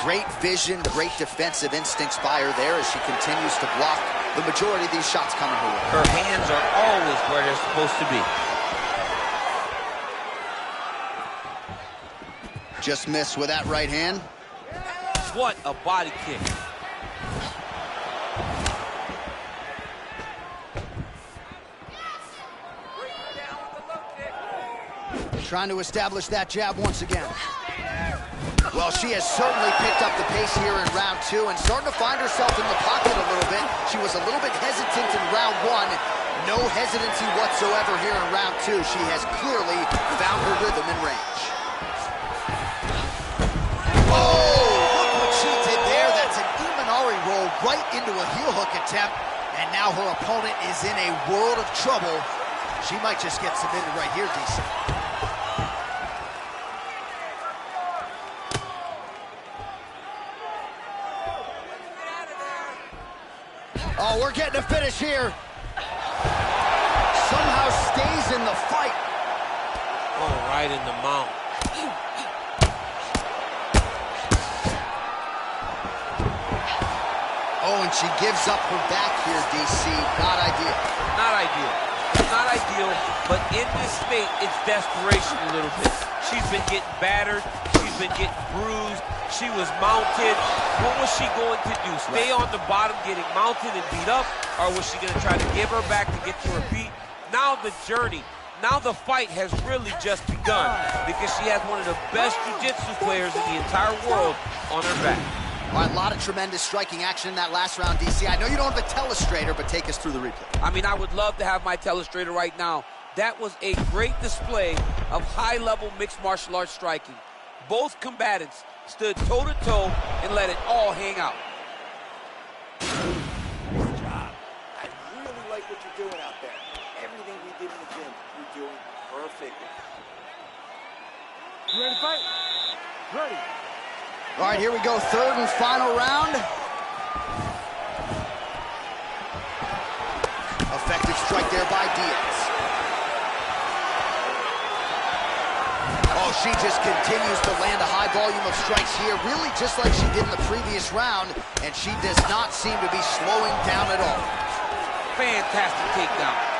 Great vision, great defensive instincts by her there as she continues to block the majority of these shots coming her way. Her hands are always where they're supposed to be. Just missed with that right hand. What a body kick. Trying to establish that jab once again. Well, she has certainly picked up the pace here in round 2 and starting to find herself in the pocket a little bit. She was a little bit hesitant in round 1. No hesitancy whatsoever here in round 2. She has clearly found her rhythm and range. Oh, look what she did there. That's an Imanari roll right into a heel hook attempt. And now her opponent is in a world of trouble. She might just get submitted right here, DC. Oh, we're getting a finish here. Somehow stays in the fight. Oh, right in the mount. Oh, and she gives up her back here, DC. Not ideal. Not ideal. Not ideal, but in this state, it's desperation a little bit. She's been getting battered. She's been getting bruised. She was mounted. What was she going to do? Stay on the bottom getting mounted and beat up? Or was she going to try to give her back to get to her feet? Now the journey, now the fight has really just begun because she has one of the best jiu-jitsu players in the entire world on her back. All right, a lot of tremendous striking action in that last round, DC. I know you don't have a telestrator, but take us through the replay. I mean, I would love to have my telestrator right now. That was a great display of high-level mixed martial arts striking. Both combatants stood toe-to-toe and let it all hang out. Nice job. I really like what you're doing out there. Everything we did in the gym, you're doing perfectly. You ready to fight? Ready. All right, here we go, third and final round. Effective strike there by Diaz. Oh, she just continues to land a high volume of strikes here, really just like she did in the previous round, and she does not seem to be slowing down at all. Fantastic takedown.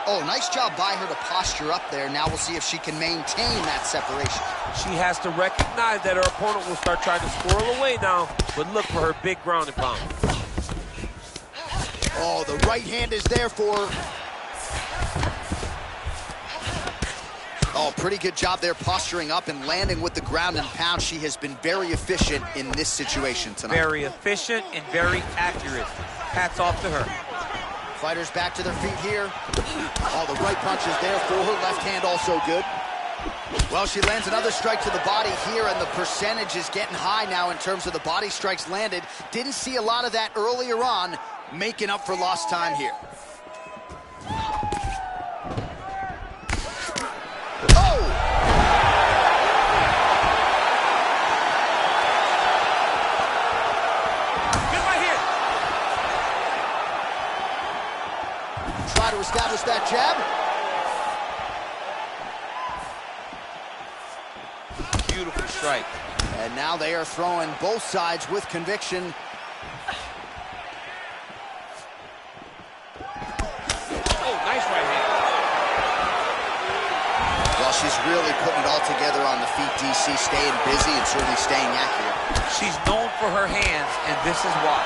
Oh, nice job by her to posture up there. Now we'll see if she can maintain that separation. She has to recognize that her opponent will start trying to squirrel away now, but look for her big ground and pound. Oh, the right hand is there for her. Oh, pretty good job there posturing up and landing with the ground and pound. She has been very efficient in this situation tonight. Very efficient and very accurate. Hats off to her. Fighters back to their feet here. Oh, the right punch is there for her. Left hand also good. Well, she lands another strike to the body here, and the percentage is getting high now in terms of the body strikes landed. Didn't see a lot of that earlier on, making up for lost time here. Oh! Good right here. Try to establish that jab. Beautiful strike. And now they are throwing both sides with conviction. Oh, nice right hand. Well, she's really putting it all together on the feet, DC, staying busy and certainly staying accurate. She's known for her hands, and this is why.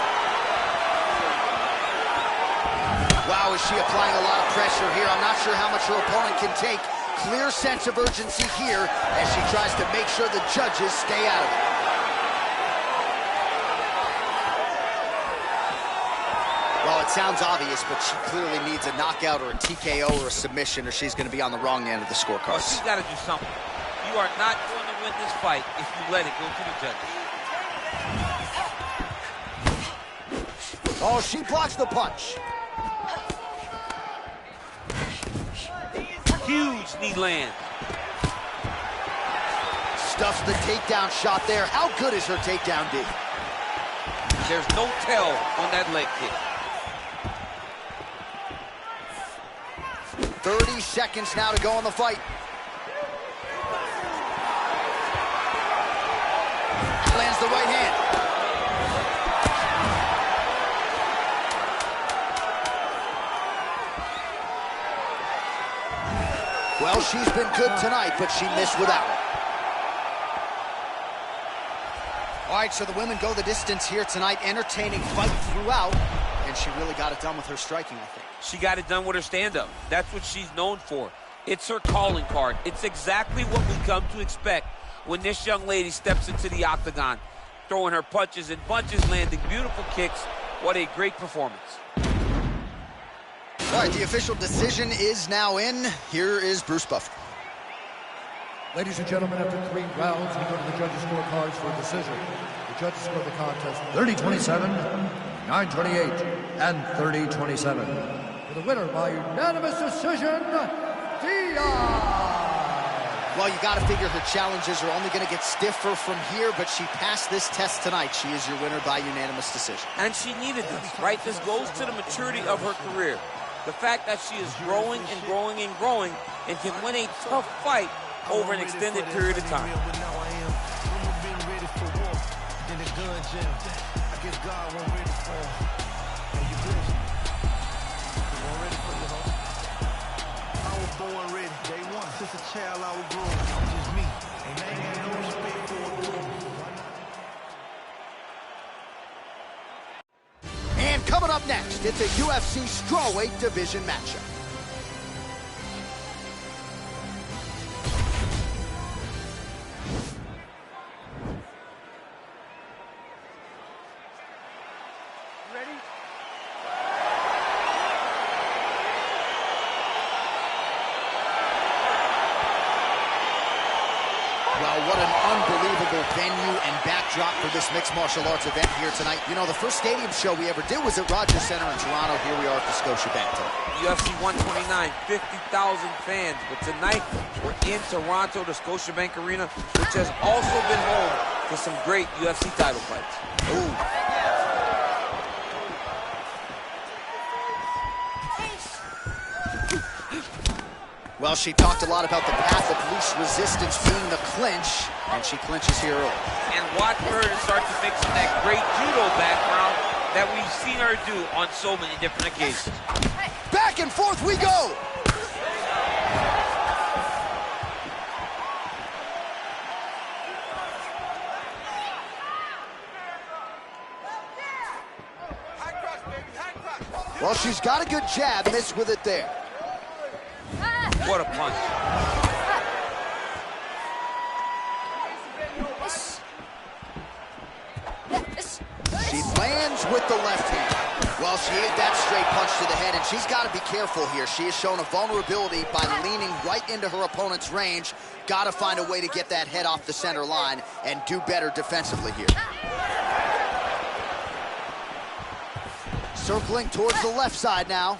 Wow, is she applying a lot of pressure here? I'm not sure how much her opponent can take. Clear sense of urgency here as she tries to make sure the judges stay out of it. Well, it sounds obvious, but she clearly needs a knockout or a TKO or a submission, or she's going to be on the wrong end of the scorecard. Well, she's got to do something. You are not going to win this fight if you let it go to the judges. Oh, she blocks the punch. Huge knee land. Stuffs the takedown shot there. How good is her takedown, D? There's no tell on that leg kick. 30 seconds now to go in the fight. Lands the right hand. Well, she's been good tonight, but she missed with that one. All right, so the women go the distance here tonight, entertaining fight throughout, and she really got it done with her striking, I think. She got it done with her stand-up. That's what she's known for. It's her calling card. It's exactly what we come to expect when this young lady steps into the octagon, throwing her punches and bunches, landing beautiful kicks. What a great performance. All right, the official decision is now in. Here is Bruce Buffer. Ladies and gentlemen, after 3 rounds, we go to the judges' scorecards for a decision. The judges score the contest 30-27, 9-28, and 30-27. For the winner by unanimous decision, Nadia! Well, you got to figure her challenges are only going to get stiffer from here, but she passed this test tonight. She is your winner by unanimous decision. And she needed this, right? This goes to the maturity of her career. The fact that she is growing and growing and growing and can win a tough fight over an extended period of time. And coming up next, it's a UFC strawweight division matchup. What an unbelievable venue and backdrop for this mixed martial arts event here tonight. You know, the first stadium show we ever did was at Rogers Center in Toronto. Here we are at the Scotiabank tonight. UFC 129, 50,000 fans. But tonight, we're in Toronto, the Scotiabank Arena, which has also been home to some great UFC title fights. Ooh. Well, she talked a lot about the path of least resistance being the clinch, and she clinches here early. And watch her to start to mix in that great judo background that we've seen her do on so many different occasions. Back and forth we go! Well, she's got a good jab, missed with it there. What a punch. She lands with the left hand. Well, she ate that straight punch to the head, and she's got to be careful here. She has shown a vulnerability by leaning right into her opponent's range. Got to find a way to get that head off the center line and do better defensively here. Circling towards the left side now.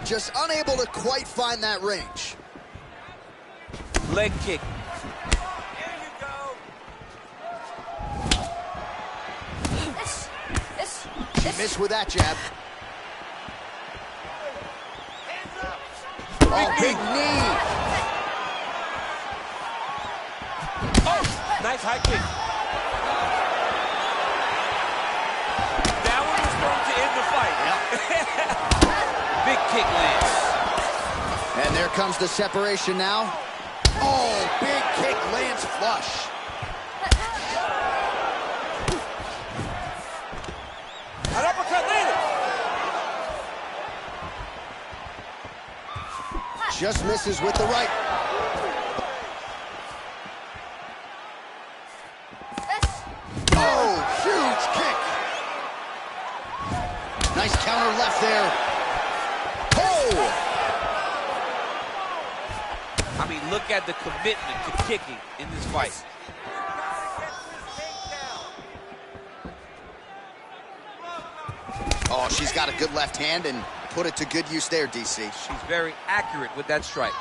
Just unable to quite find that range. Leg kick. She missed with that jab. Oh, big knee. Oh, nice high kick. That one was thrown to end the fight. Yep. Big kick lands. And there comes the separation now. Oh, big kick lands flush. just misses with the right. Oh, huge kick. Nice counter left there. Oh! I mean, look at the commitment to kicking in this fight. Oh, she's got a good left hand and put it to good use there, DC. She's very accurate with that strike.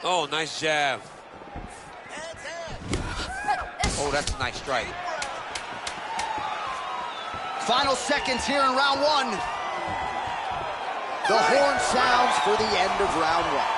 Oh, nice jab. Oh, that's a nice strike. Final seconds here in round one. The horn sounds for the end of round one.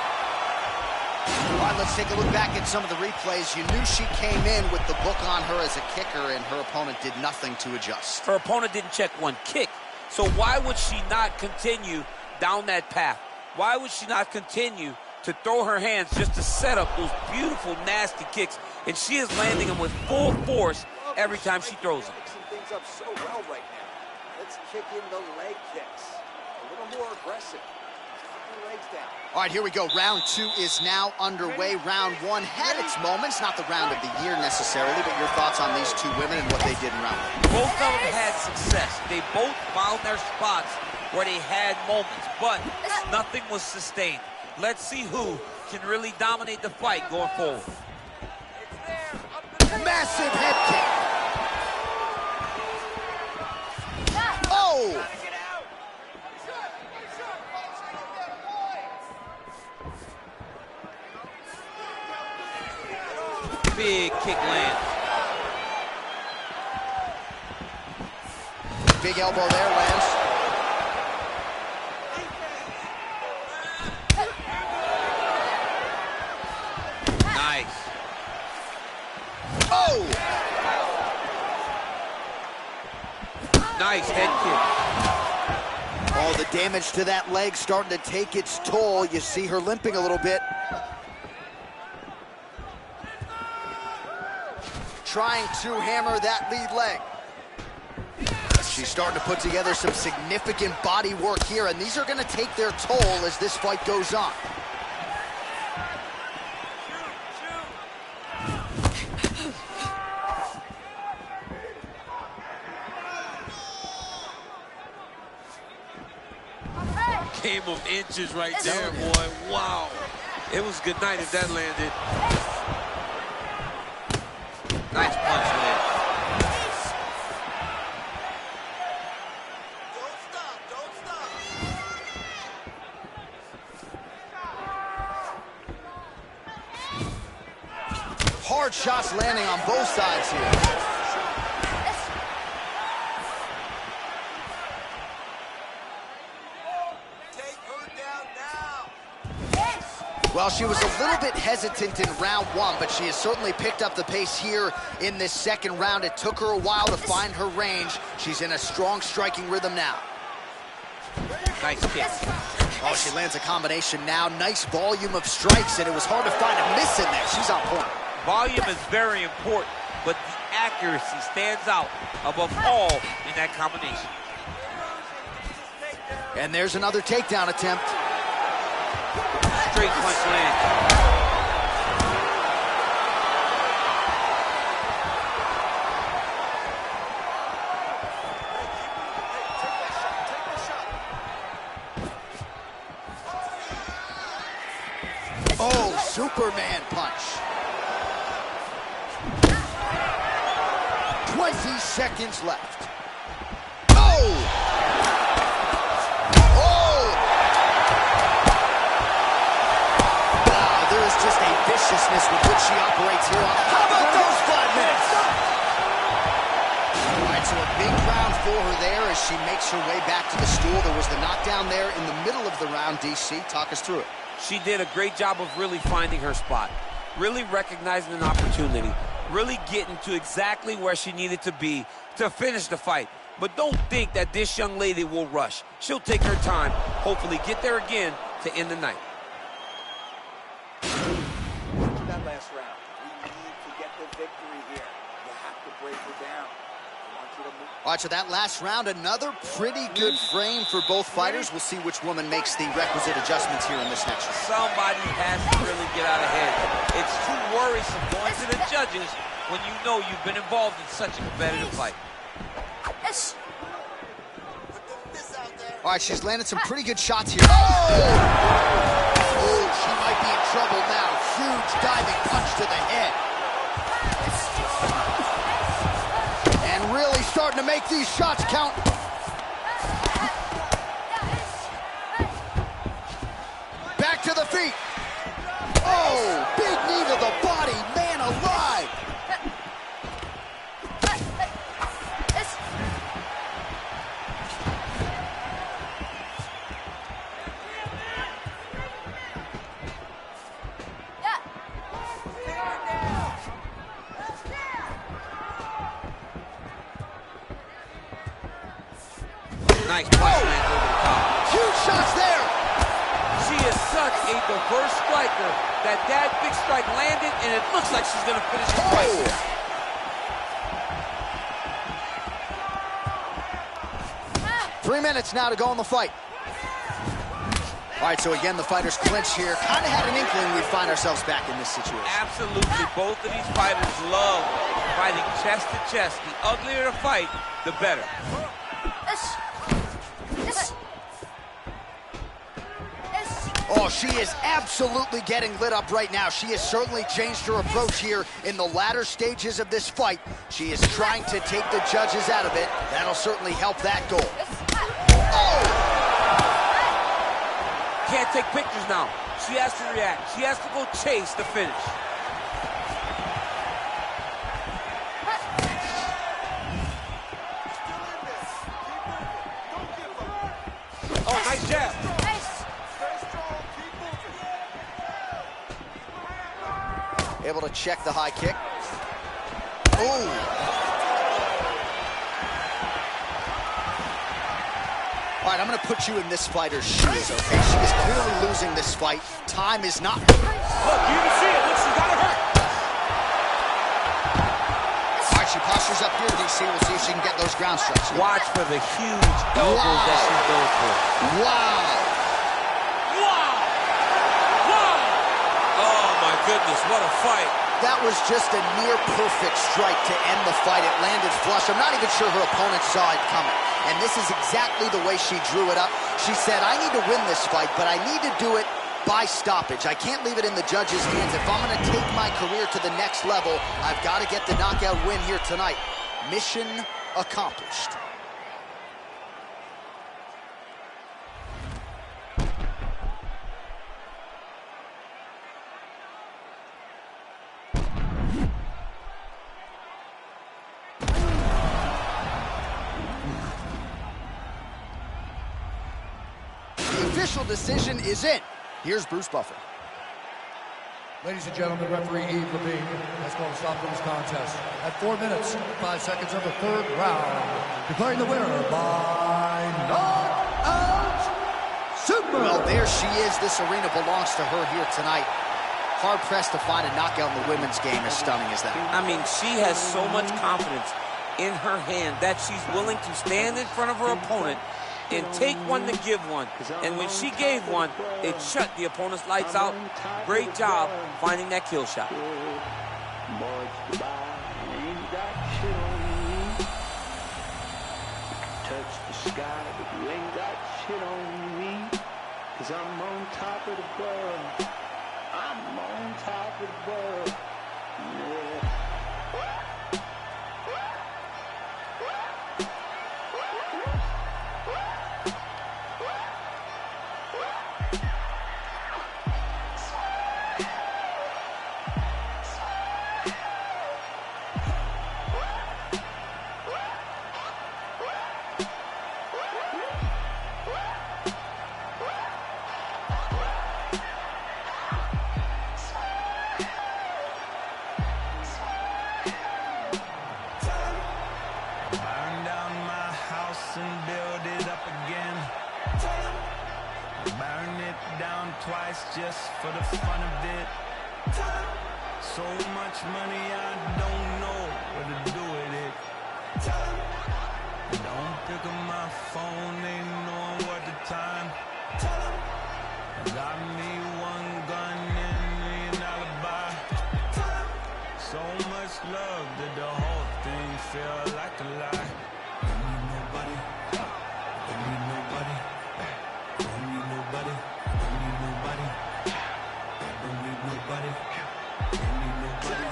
All right, let's take a look back at some of the replays. You knew she came in with the book on her as a kicker, and her opponent did nothing to adjust. Her opponent didn't check one kick. So why would she not continue down that path? Why would she not continue to throw her hands just to set up those beautiful, nasty kicks? And she is landing them with full force every time she throws them. Mixing things up so well right now. Let's kick in the leg kicks. A little more aggressive. Drop your legs down. All right, here we go. Round two is now underway. Round one had its moments, not the round of the year necessarily, but your thoughts on these two women and what they did in round one. Both of them had success. They both found their spots where they had moments, but nothing was sustained. Let's see who can really dominate the fight going forward. Massive head kick. Oh! Big kick lands. Big elbow there, lands. Nice. Oh! Nice head kick. Oh, the damage to that leg starting to take its toll. You see her limping a little bit. Trying to hammer that lead leg. She's starting to put together some significant body work here, and these are going to take their toll as this fight goes on. Game of inches right there, boy. Wow. It was good night if that landed. Nice punch there. Don't stop. Hard shots landing on both sides here. Well, she was a little bit hesitant in round one, but she has certainly picked up the pace here in this second round. It took her a while to find her range. She's in a strong striking rhythm now. Nice kick. Oh, she lands a combination now. Nice volume of strikes, and it was hard to find a miss in there. She's on point. Volume is very important, but the accuracy stands out above all in that combination. And there's another takedown attempt. Straight punch land. Oh, Superman punch. 20 seconds left. Oh! Just a viciousness with which she operates here on. How about those 5 minutes? All right, so a big round for her there as she makes her way back to the stool. There was the knockdown there in the middle of the round. DC, talk us through it. She did a great job of really finding her spot, really recognizing an opportunity, really getting to exactly where she needed to be to finish the fight. But don't think that this young lady will rush. She'll take her time, hopefully get there again to end the night. That last round. We need to get the victory here. You have to break her down. I want All right, so that last round, another pretty good frame for both fighters. We'll see which woman makes the requisite adjustments here in this next round. Somebody has to really get out ahead. It's too worrisome going to the judges when you know you've been involved in such a competitive fight. All right, she's landed some pretty good shots here. Oh, she might be in trouble now. Huge diving punch to the head. And really starting to make these shots count. Back to the feet. Oh, big knee to the body. Man alive. Nice punch lands over the top. Huge shots there. She is such a diverse striker that big strike landed, and it looks like she's going to finish the fight there. 3 minutes now to go in the fight. All right, so again, the fighters clinch here. Kind of had an inkling we'd find ourselves back in this situation. Absolutely. Both of these fighters love fighting chest to chest. The uglier the fight, the better. Oh, she is absolutely getting lit up right now. She has certainly changed her approach here in the latter stages of this fight. She is trying to take the judges out of it. That'll certainly help that goal. Oh! Can't take pictures now. She has to react. She has to go chase the finish. Oh, nice jab. Able to check the high kick. Ooh. All right, I'm going to put you in this fighter's shoes, okay? She is clearly losing this fight. Time is not. Look, you can see it. Look, she got her hurt. All right, she postures up here, DC. We'll see if she can get those ground strikes. Watch for the huge elbows that she goes for. Wow. Goodness, what a fight. That was just a near perfect strike to end the fight. It landed flush. I'm not even sure her opponent saw it coming. And this is exactly the way she drew it up. She said, I need to win this fight, but I need to do it by stoppage. I can't leave it in the judges' hands. If I'm going to take my career to the next level, I've got to get the knockout win here tonight. Mission accomplished. Official decision is in. Here's Bruce Buffer. Ladies and gentlemen, referee Yves Levine has called a stop to this contest at 4 minutes, 5 seconds of the third round, declaring the winner by knockout super. Well, there she is. This arena belongs to her here tonight. Hard-pressed to find a knockout in the women's game as stunning as that. I mean, she has so much confidence in her hand that she's willing to stand in front of her opponent and take one to give one. And when she gave one, it shut the opponent's lights out. Great job finding that kill shot. Touch the sky, but you ain't got shit on me. 'Cause I'm on top of the world. I'm on top of the world. Yeah. Twice just for the fun of it. So much money I don't know what to do with it. Don't pick up my phone, ain't knowing what the time. Got me one gun and an alibi. So much love that the whole thing feel like a lie. Don't need nobody. Don't need nobody. Don't need nobody. Don't need nobody. Don't need nobody. Don't need nobody.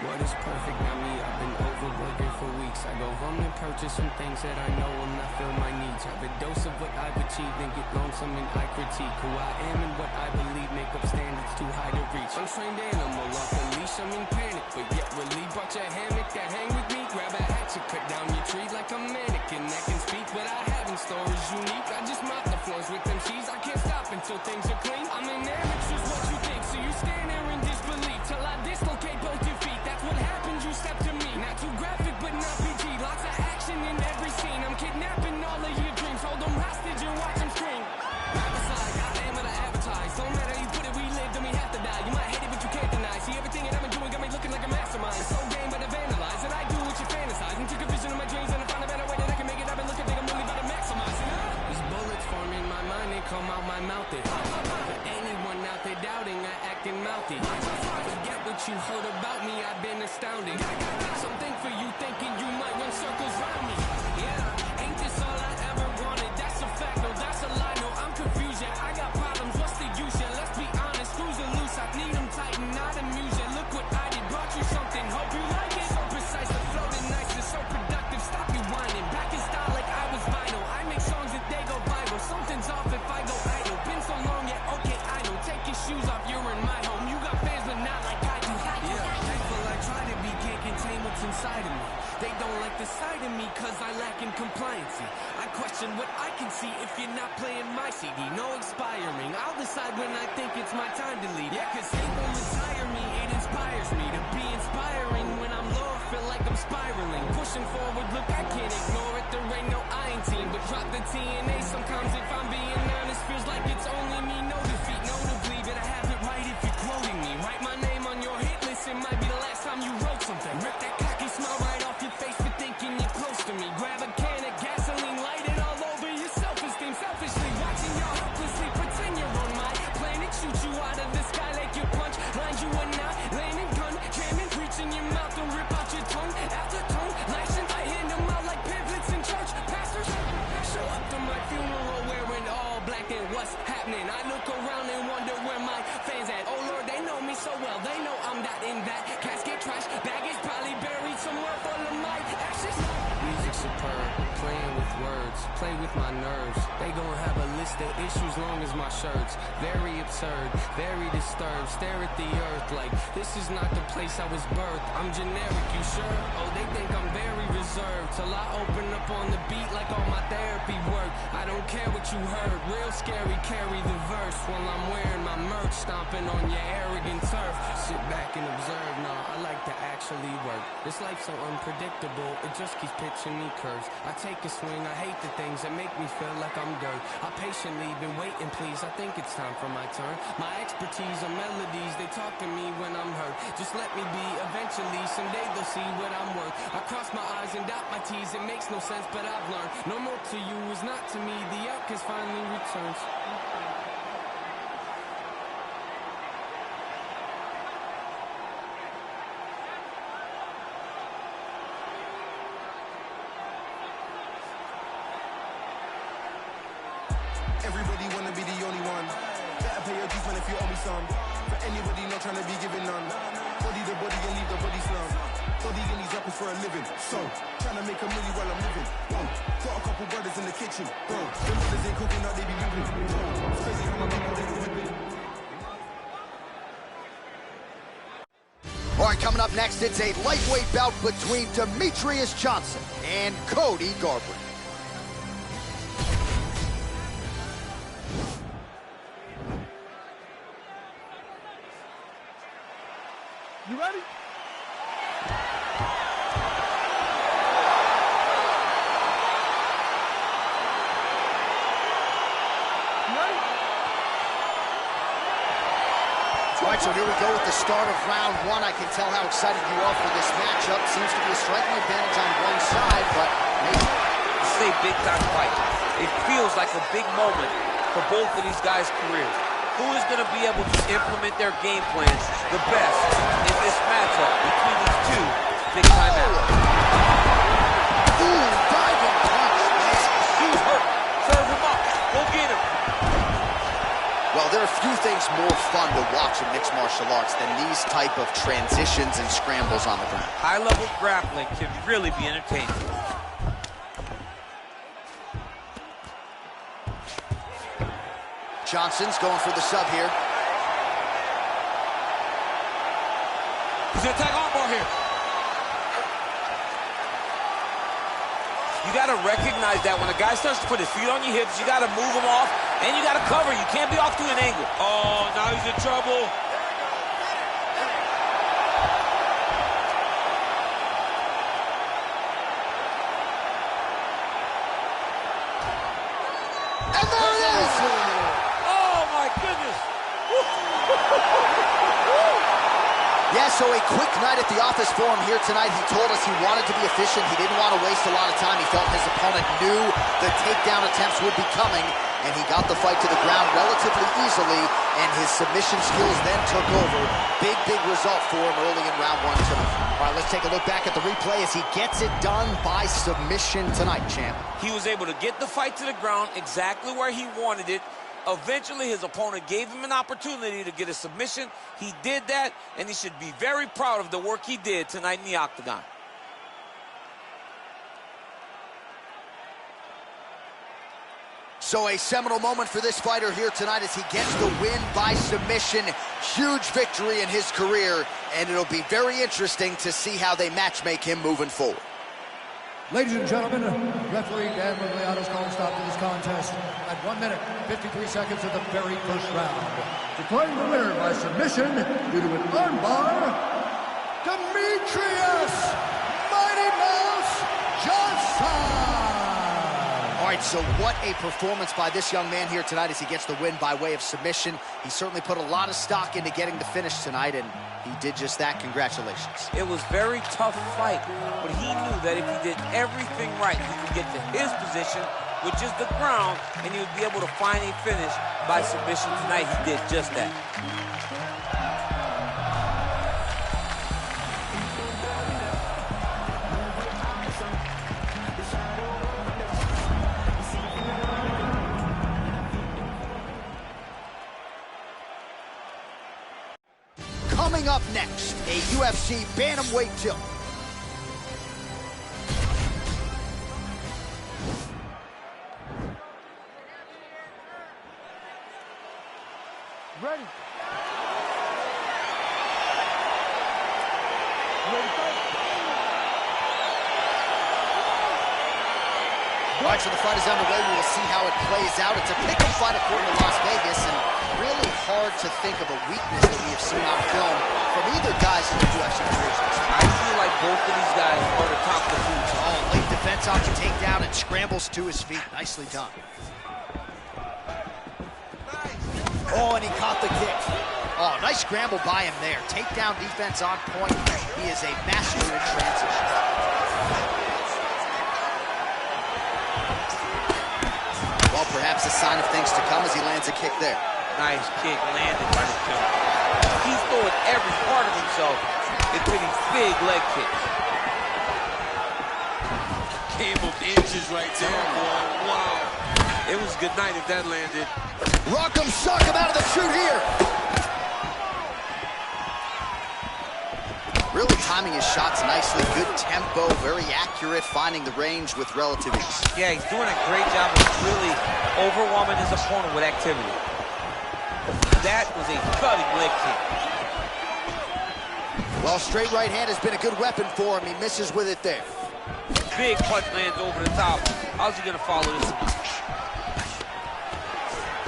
What is perfect, not me, I've been overworking for weeks. I go home and purchase some things that I know will not fill my needs. Have a dose of what I've achieved and get lonesome and I critique who I am and what I believe, make up standards too high to reach. Untrained animal off the leash, I'm in panic, but yet relieved. Brought your hammock that hang with me, grab a hatchet, cut down your tree like a mannequin that can speak. What I have in store is unique, I just mop the floors with them cheese. I can't stop until things are clean. I'm an amateur's what you think, so you stand there in disbelief till I dislocate both your feet. That's what happens, you step to me. Not too graphic, but not PG. Lots of action in every scene. I'm kidnapping all of your dreams. Hold them hostage and watch them scream. Right beside, I am what I advertise. Don't matter how you put it, we live, then we have to die. You might hate it, but you can't deny. See, everything that I've been doing got me looking like a mastermind. It's so game, but I vandalize. And I do what you fantasize. And took a vision of my dreams and I found a better way that I can make it happen. Look, I think I'm really about to maximize. These bullets form in my mind and come out my mouth. For anyone out there doubting, I acting mouthy. Forget what you heard about me, I've been astounding. Something for you thinking you might run circles round me. Yeah, ain't this all I ever wanted? That's a fact, no, that's a lie. No, I'm confused, yeah, I got problems, what's the use? Yeah, let's be honest, screws are loose, I need them tighten, not amuse. Yeah, look what I did, brought you something, hope you like it. So precise, the floating nice, it's so productive, stop you whining. Back in style like I was vinyl, I make songs that they go viral. Something's off if I go idle, been so long, yeah, okay, I know. Take your shoes off, you're in my home, you got fans but not like I do. Yeah, thankful I try to be, can't contain what's inside of me. They don't like the side of me cause I lack in compliancy. I question what I can see if you're not playing my CD. No expiring, I'll decide when I think it's my time to leave. Yeah, cause hate won't retire me, it inspires me to be inspiring. When I'm low, I feel like I'm spiraling. Pushing forward, look, I can't ignore it. There ain't no I in team, but drop the TNA. Sometimes if I'm being honest, feels like it's only me. No defeat, notably, but I have it right if you're quoting me. Write my name on your hit list, it might be the last time you wrote something. Rip that cocky smile right off your face for thinking you're close to me. Grab a can of gasoline, light it all over your self-esteem. Selfishly watching you helplessly pretend you're on my planet. Shoot you out of the sky like your punch lines you are not. Landing gun, jamming, reaching your mouth and rip out your tongue. After tongue, lashing, I hand them out like pamphlets in church. Pastors show up to my funeral wearing all black and what's happening? I look around and wonder where my fans at. Oh Lord, they know me so well, they know I'm not in that casket. Trash baggage probably buried somewhere full of my ashes. Music superb, playing with words, play with my nerves. They gon' have a list of issues long as my shirts. Very absurd, very disturbed. Stare at the earth like this is not the place I was birthed. I'm generic, you sure? Oh, they think I'm very reserved till I open up on the beat like all my therapy work. I don't care what you heard, real scary, carry the verse while I'm wearing my merch, stomping on your arrogant turf. Sit back and observe, nah, I like to actually work. This life's so unpredictable, it just keeps pitching me curves. I take a swing, I hate the things that make me feel like I'm dirt. I patiently been waiting, please, I think it's time for my turn. My expertise are melodies, they talk to me when I'm hurt. Just let me be, eventually, someday they'll see what I'm worth. I cross my eyes and dot my T's, it makes no sense, but I've learned. No more to you is not to me, the outcast finally returns. Everybody wanna be the only one. Better pay your dues, man, if you owe me some. For anybody not trying to be giving none. Body the body and leave the body slum. Body in these rappers for a living. So, trying to make a million while I'm living. Whoa, got a couple brothers in the kitchen. Bro, the mothers ain't cooking, now they be living. It's crazy how my people they be whipping. All right, coming up next, it's a lightweight bout between Demetrious Johnson and Cody Garbrandt. You ready? All right, so here we go with the start of round one. I can tell how excited you are for this matchup. Seems to be a striking advantage on one side, but maybe. This is a big-time fight. It feels like a big moment for both of these guys' careers. Who is going to be able to implement their game plans the best in this matchup between these two big-time athletes? Ooh, diving punch. He's hurt. Serve him up. Go get him. Well, there are few things more fun to watch in mixed martial arts than these type of transitions and scrambles on the ground. High-level grappling can really be entertaining. Johnson's going for the sub here. He's going to attack armbar here. You got to recognize that when a guy starts to put his feet on your hips, you got to move him off, and you got to cover. You can't be off to an angle. Oh, now he's in trouble. And there it is! Oh, my goodness. Yeah, so a quick night at the office for him here tonight. He told us he wanted to be efficient. He didn't want to waste a lot of time. He felt his opponent knew the takedown attempts would be coming, and he got the fight to the ground relatively easily, and his submission skills then took over. Big, big result for him early in round one tonight. All right, let's take a look back at the replay as he gets it done by submission tonight, champ. He was able to get the fight to the ground exactly where he wanted it. Eventually, his opponent gave him an opportunity to get a submission. He did that, and he should be very proud of the work he did tonight in the octagon. So a seminal moment for this fighter here tonight as he gets the win by submission. Huge victory in his career, and it'll be very interesting to see how they matchmake him moving forward. Ladies and gentlemen, referee Dan Migliato's calling a stop to this contest at 1 minute, 53 seconds of the very first round. Declaring the winner by submission due to an armbar, Demetrious Mighty Mouse Johnson! All right, so what a performance by this young man here tonight as he gets the win by way of submission. He certainly put a lot of stock into getting the finish tonight, and he did just that. Congratulations. It was a very tough fight, but he knew that if he did everything right, he could get to his position, which is the ground, and he would be able to find a finish by submission tonight. He did just that. Coming up next, a UFC bantamweight tilt. Ready? All right, so the fight is underway. We will see how it plays out. It's a pick-em fight according to Las Vegas, and really hard to think of a weakness that we have seen on film from either guys in the UFC careers. I feel like both of these guys are the top of the food. Oh, late defense off the takedown and scrambles to his feet. Nicely done. Oh, and he caught the kick. Oh, nice scramble by him there. Takedown defense on point. He is a master in transition. Well, perhaps a sign of things to come as he lands a kick there. Nice kick landed by the killer. He's throwing every part of himself into these big leg kicks. Game of inches right there, boy. Wow. It was good night if that landed. Rock'em sock'em out of the chute here. Really timing his shots nicely. Good tempo, very accurate, finding the range with relative ease. Yeah, he's doing a great job of really overwhelming his opponent with activity. That was a cutting leg kick. Well, straight right hand has been a good weapon for him. He misses with it there. Big punch lands over the top. How's he gonna follow this?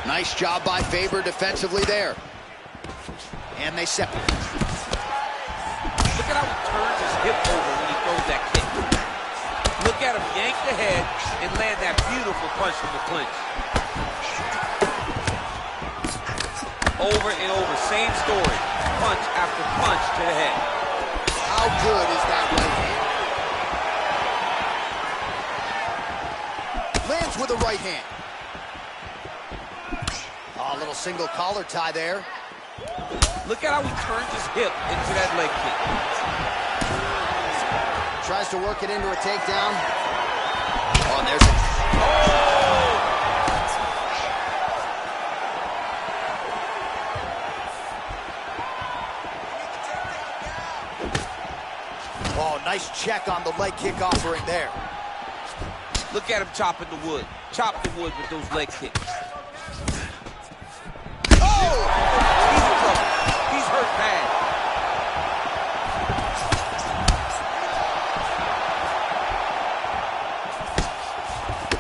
Nice job by Faber defensively there. And they separate. Look at how he turns his hip over when he throws that kick. Look at him yank the head and land that beautiful punch from the clinch. Over and over, same story. Punch after punch to the head. How good is that right hand? Lands with a right hand. Oh, a little single collar tie there. Look at how he turns his hip into that leg kick. Tries to work it into a takedown. Oh, and there's a... Oh, nice check on the leg kick offering there. Look at him chopping the wood. Chop the wood with those leg kicks. Oh! He's in trouble. He's hurt bad.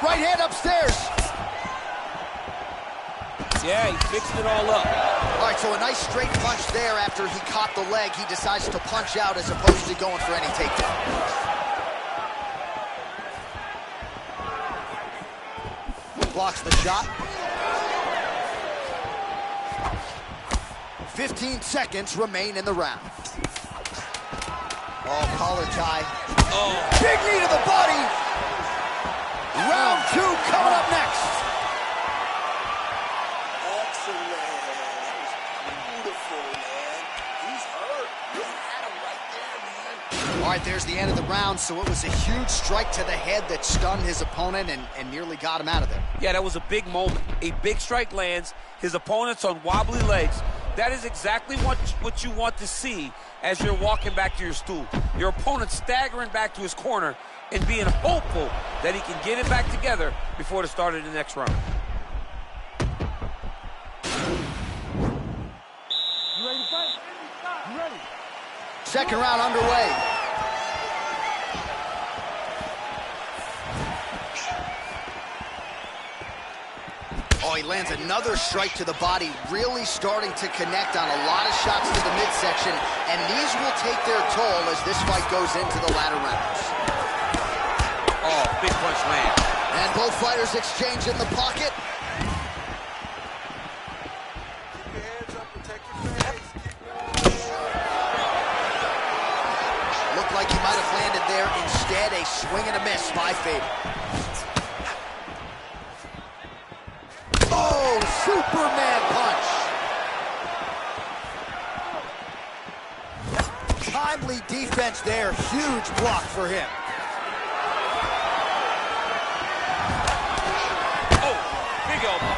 Right hand upstairs. Yeah, he fixed it all up. All right, so a nice straight punch there after he caught the leg. He decides to punch out as opposed to going for any takedown. Blocks the shot. 15 seconds remain in the round. Oh, collar tie. Oh. Big knee to the body. Round 2 coming up next. Excellent. That was beautiful, man. He's hurt. You had him right there, man. All right, there's the end of the round. So it was a huge strike to the head that stunned his opponent and nearly got him out of there. Yeah, that was a big moment. A big strike lands. His opponent's on wobbly legs. That is exactly what you want to see as you're walking back to your stool. Your opponent staggering back to his corner and being hopeful that he can get it back together before the start of the next round. You ready to fight? You ready? Second round underway. Oh, he lands another strike to the body, really starting to connect on a lot of shots to the midsection, and these will take their toll as this fight goes into the latter rounds. Oh, big punch land. And both fighters exchange in the pocket. Keep your hands up, protect your face. Looked like he might have landed there. Instead, a swing and a miss by Faber. Oh, Superman punch. Timely defense there. Huge block for him. Oh, big elbow.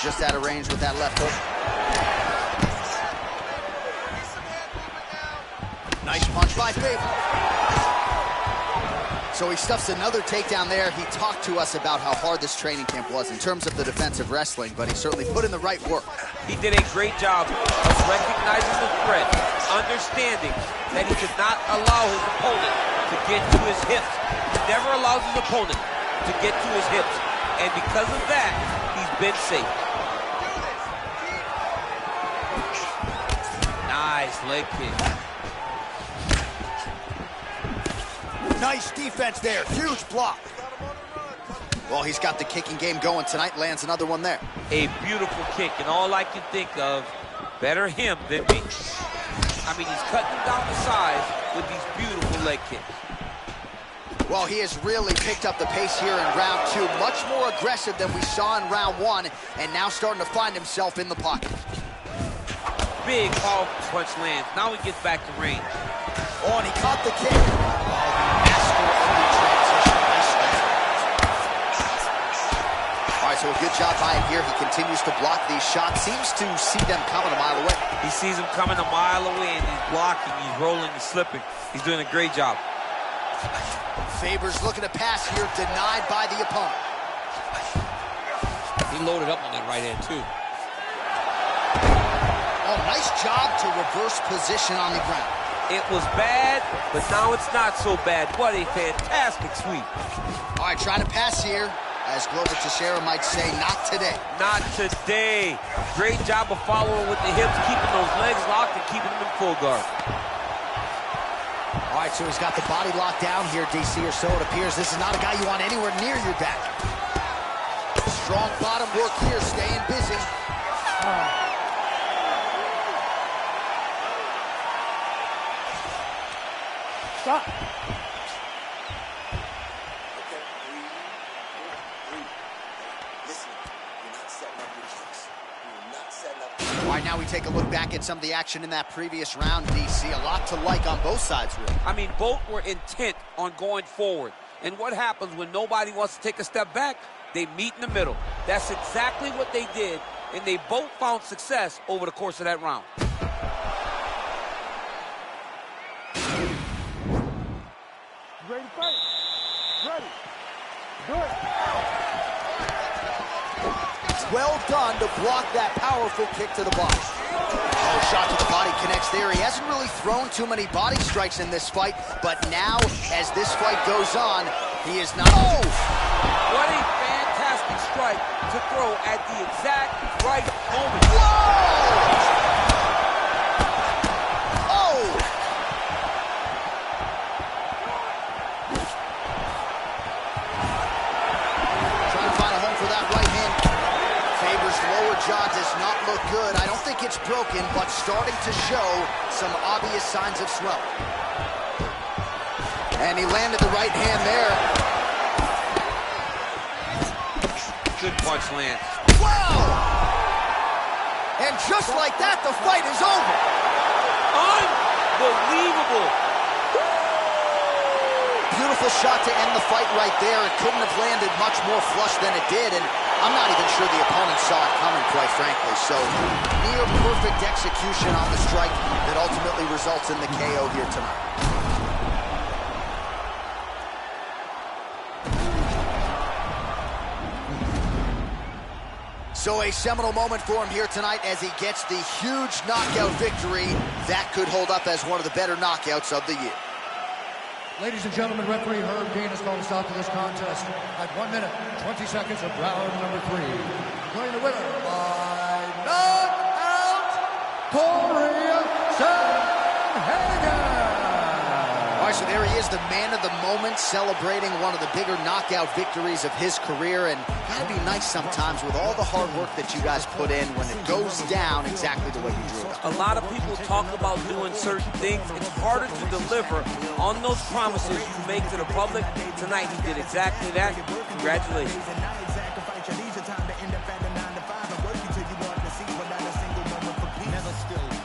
Just out of range with that left hook. Nice punch by Faber. So he stuffs another takedown there. He talked to us about how hard this training camp was in terms of the defensive wrestling, but he certainly put in the right work. He did a great job of recognizing the threat, understanding that he could not allow his opponent to get to his hips. He never allows his opponent to get to his hips. And because of that, he's been safe. Nice leg kick. Nice defense there. Huge block. Well, he's got the kicking game going tonight. Lands another one there. A beautiful kick, and all I can think of, better him than me. I mean, he's cutting him down to size with these beautiful leg kicks. Well, he has really picked up the pace here in round 2. Much more aggressive than we saw in round 1, and now starting to find himself in the pocket. Big powerful punch lands. Now he gets back to range. Oh, and he caught the kick. Oh, mastered right, so a good job by him here. He continues to block these shots. Seems to see them coming a mile away. He sees them coming a mile away, and he's blocking, he's rolling, he's slipping. He's doing a great job. Faber's looking to pass here, denied by the opponent. He loaded up on that right hand, too. Oh, nice job to reverse position on the ground. It was bad, but now it's not so bad. What a fantastic sweep. All right, trying to pass here. As Glover Teixeira might say, not today. Not today. Great job of following with the hips, keeping those legs locked and keeping them in full guard. All right, so he's got the body locked down here, DC, or so it appears. This is not a guy you want anywhere near your back. Strong bottom work here, staying busy. Stop. All right, now we take a look back at some of the action in that previous round, DC. A lot to like on both sides, really. I mean, both were intent on going forward. And what happens when nobody wants to take a step back? They meet in the middle. That's exactly what they did, and they both found success over the course of that round. Ready to fight? Ready. Do it. Well done to block that powerful kick to the body. Oh, shot to the body connects there. He hasn't really thrown too many body strikes in this fight, but now, as this fight goes on, he is not... Oh! What a fantastic strike to throw at the exact right moment. Whoa! Oh! Trying to find a home for that right hand. Faber's lower jaw does not look good. I don't think it's broken, but starting to show some obvious signs of swelling. And he landed the right hand there. Good punch land. Wow! And just like that, the fight is over. Unbelievable. Beautiful shot to end the fight right there. It couldn't have landed much more flush than it did, and I'm not even sure the opponent saw it coming, quite frankly. So, near perfect execution on the strike that ultimately results in the KO here tonight. So a seminal moment for him here tonight as he gets the huge knockout victory that could hold up as one of the better knockouts of the year. Ladies and gentlemen, referee Herb Dean has called a stop to this contest at 1 minute, 20 seconds of round number 3. Declaring the winner by knockout, Cory Sandhagen. All right, so there he is, the man of the moment, celebrating one of the bigger knockout victories of his career. And gotta be nice sometimes with all the hard work that you guys put in when it goes down exactly the way you drew it up. A lot of people talk about doing certain things. It's harder to deliver on those promises you make to the public. Tonight, he did exactly that. Congratulations.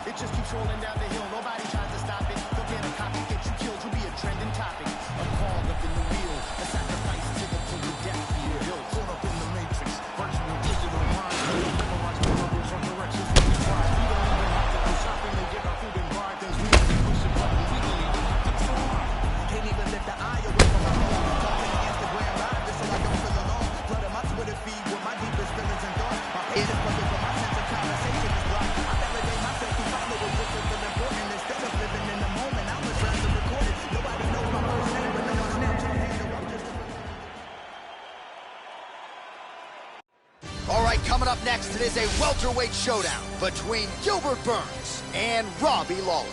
It just keeps rolling down the hill. Nobody tries to stop it. Don't get a copy, get you killed. You'll be a trending topic. A call up in the wheel. A sacrifice to the death you built. Caught up in the matrix. Virtual digital mind. Memorize the numbers on directions. We don't even have to go shopping and get our food and buy things. We have to push a button legally. Can't even lift the eye away from my phone. Talking on Instagram live just so I don't feel alone. Flooding my Twitter feed with my deepest feelings and thoughts. My page is plugged with my sense of conversation is blocked. I validate myself to follow what just as important. Instead of living in the moment, I'm just trying to record it. Nobody knows my first name, but they on Snapchat handle. I'm just All right, coming up next, it is a welterweight showdown between Gilbert Burns and Robbie Lawler.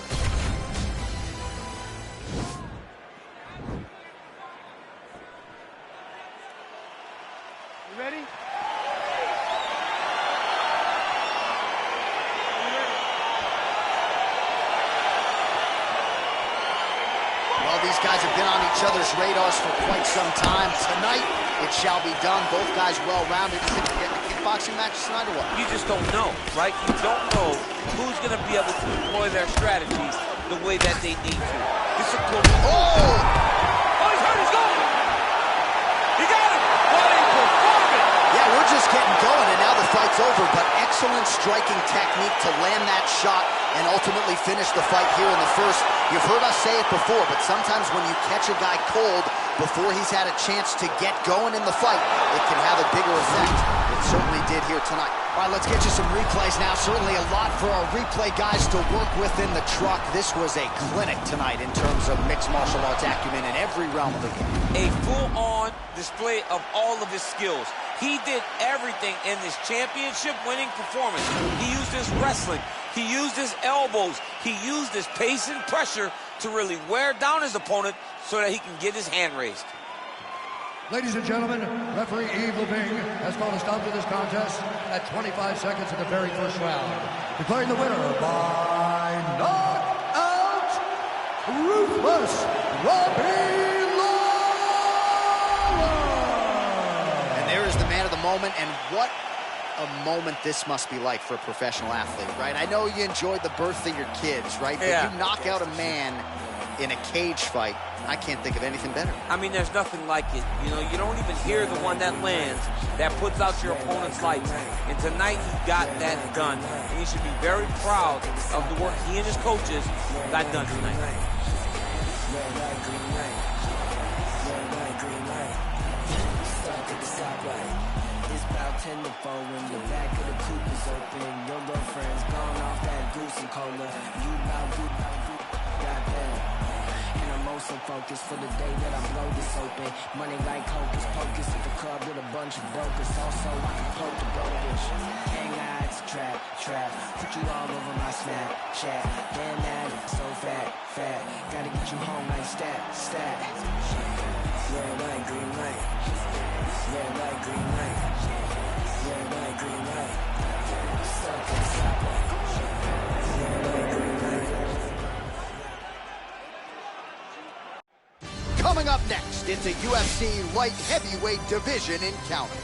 You ready? Well, these guys have been on each other's radars for quite some time. Tonight, it shall be done. Both guys well-rounded. Is it a kickboxing match tonight or what? You just don't know, right? You don't know who's going to be able to employ their strategies the way that they need to. This is a close. Oh! Oh, he's hurt. He's going. He got him. What a performance. Yeah, we're just fight's over, but excellent striking technique to land that shot and ultimately finish the fight here in the first. You've heard us say it before, but sometimes when you catch a guy cold before he's had a chance to get going in the fight, it can have a bigger effect. It certainly did here tonight. All right, let's get you some replays now. Certainly a lot for our replay guys to work with in the truck. This was a clinic tonight in terms of mixed martial arts acumen in every realm of the game. A full-on display of all of his skills. He did everything in this championship-winning performance. He used his wrestling. He used his elbows. He used his pace and pressure to really wear down his opponent so that he can get his hand raised. Ladies and gentlemen, referee Yves Leving has called a stop to this contest at 25 seconds of the very first round, declaring the winner by knockout, ruthless Robbie Lawler. And there is the man of the moment, and what a moment this must be like for a professional athlete, right? I know you enjoyed the birth of your kids, right? Yeah. But you knock out a man in a cage fight, I can't think of anything better. I mean, there's nothing like it. You know, you don't even hear the one that lands, that puts out your opponent's lights. And tonight, he got that done. And he should be very proud of the work he and his coaches got done tonight. It's about 10 to 4 when the back of the coupe is open. Your girlfriend's gone off that goose and cola. You about goddamn. And I'm also focused for the day that I blow this open. Money like hocus pocus at the club with a bunch of brokers. Also, I can float the brokers. Hang out, it's a trap. Put you all over my Snapchat. Damn that, so fat. Gotta get you home like stat. Red light, green light. Red light, green light. Red light, green light. Stuck in the stoplight. Red light, green light. Coming up next, it's a UFC light heavyweight division encounter.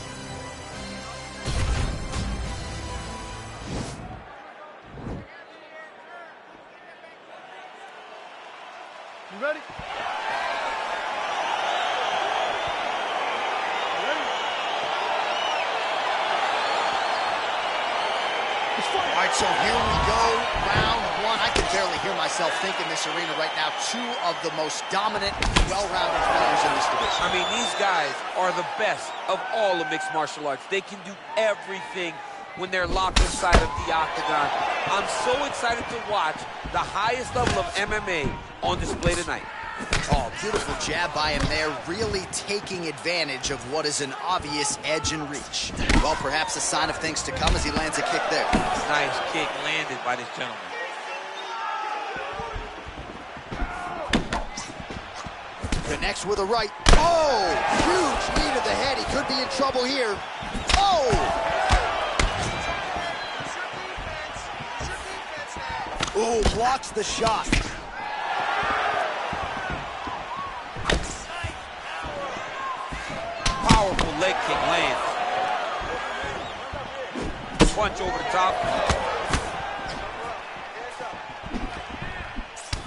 You ready? All right, so here we go, round one. I can barely hear myself think in this arena right now. Two of the most dominant, well-rounded fighters in this division. I mean, these guys are the best of all of mixed martial arts. They can do everything when they're locked inside of the octagon. I'm so excited to watch the highest level of MMA on display tonight. Oh, beautiful jab by him there, really taking advantage of what is an obvious edge and reach. Well, perhaps a sign of things to come as he lands a kick there. Nice kick landed by this gentleman. Connects with a right. Oh, huge knee to the head. He could be in trouble here. Oh! Ooh, blocks the shot. Powerful leg kick lands. Punch over the top.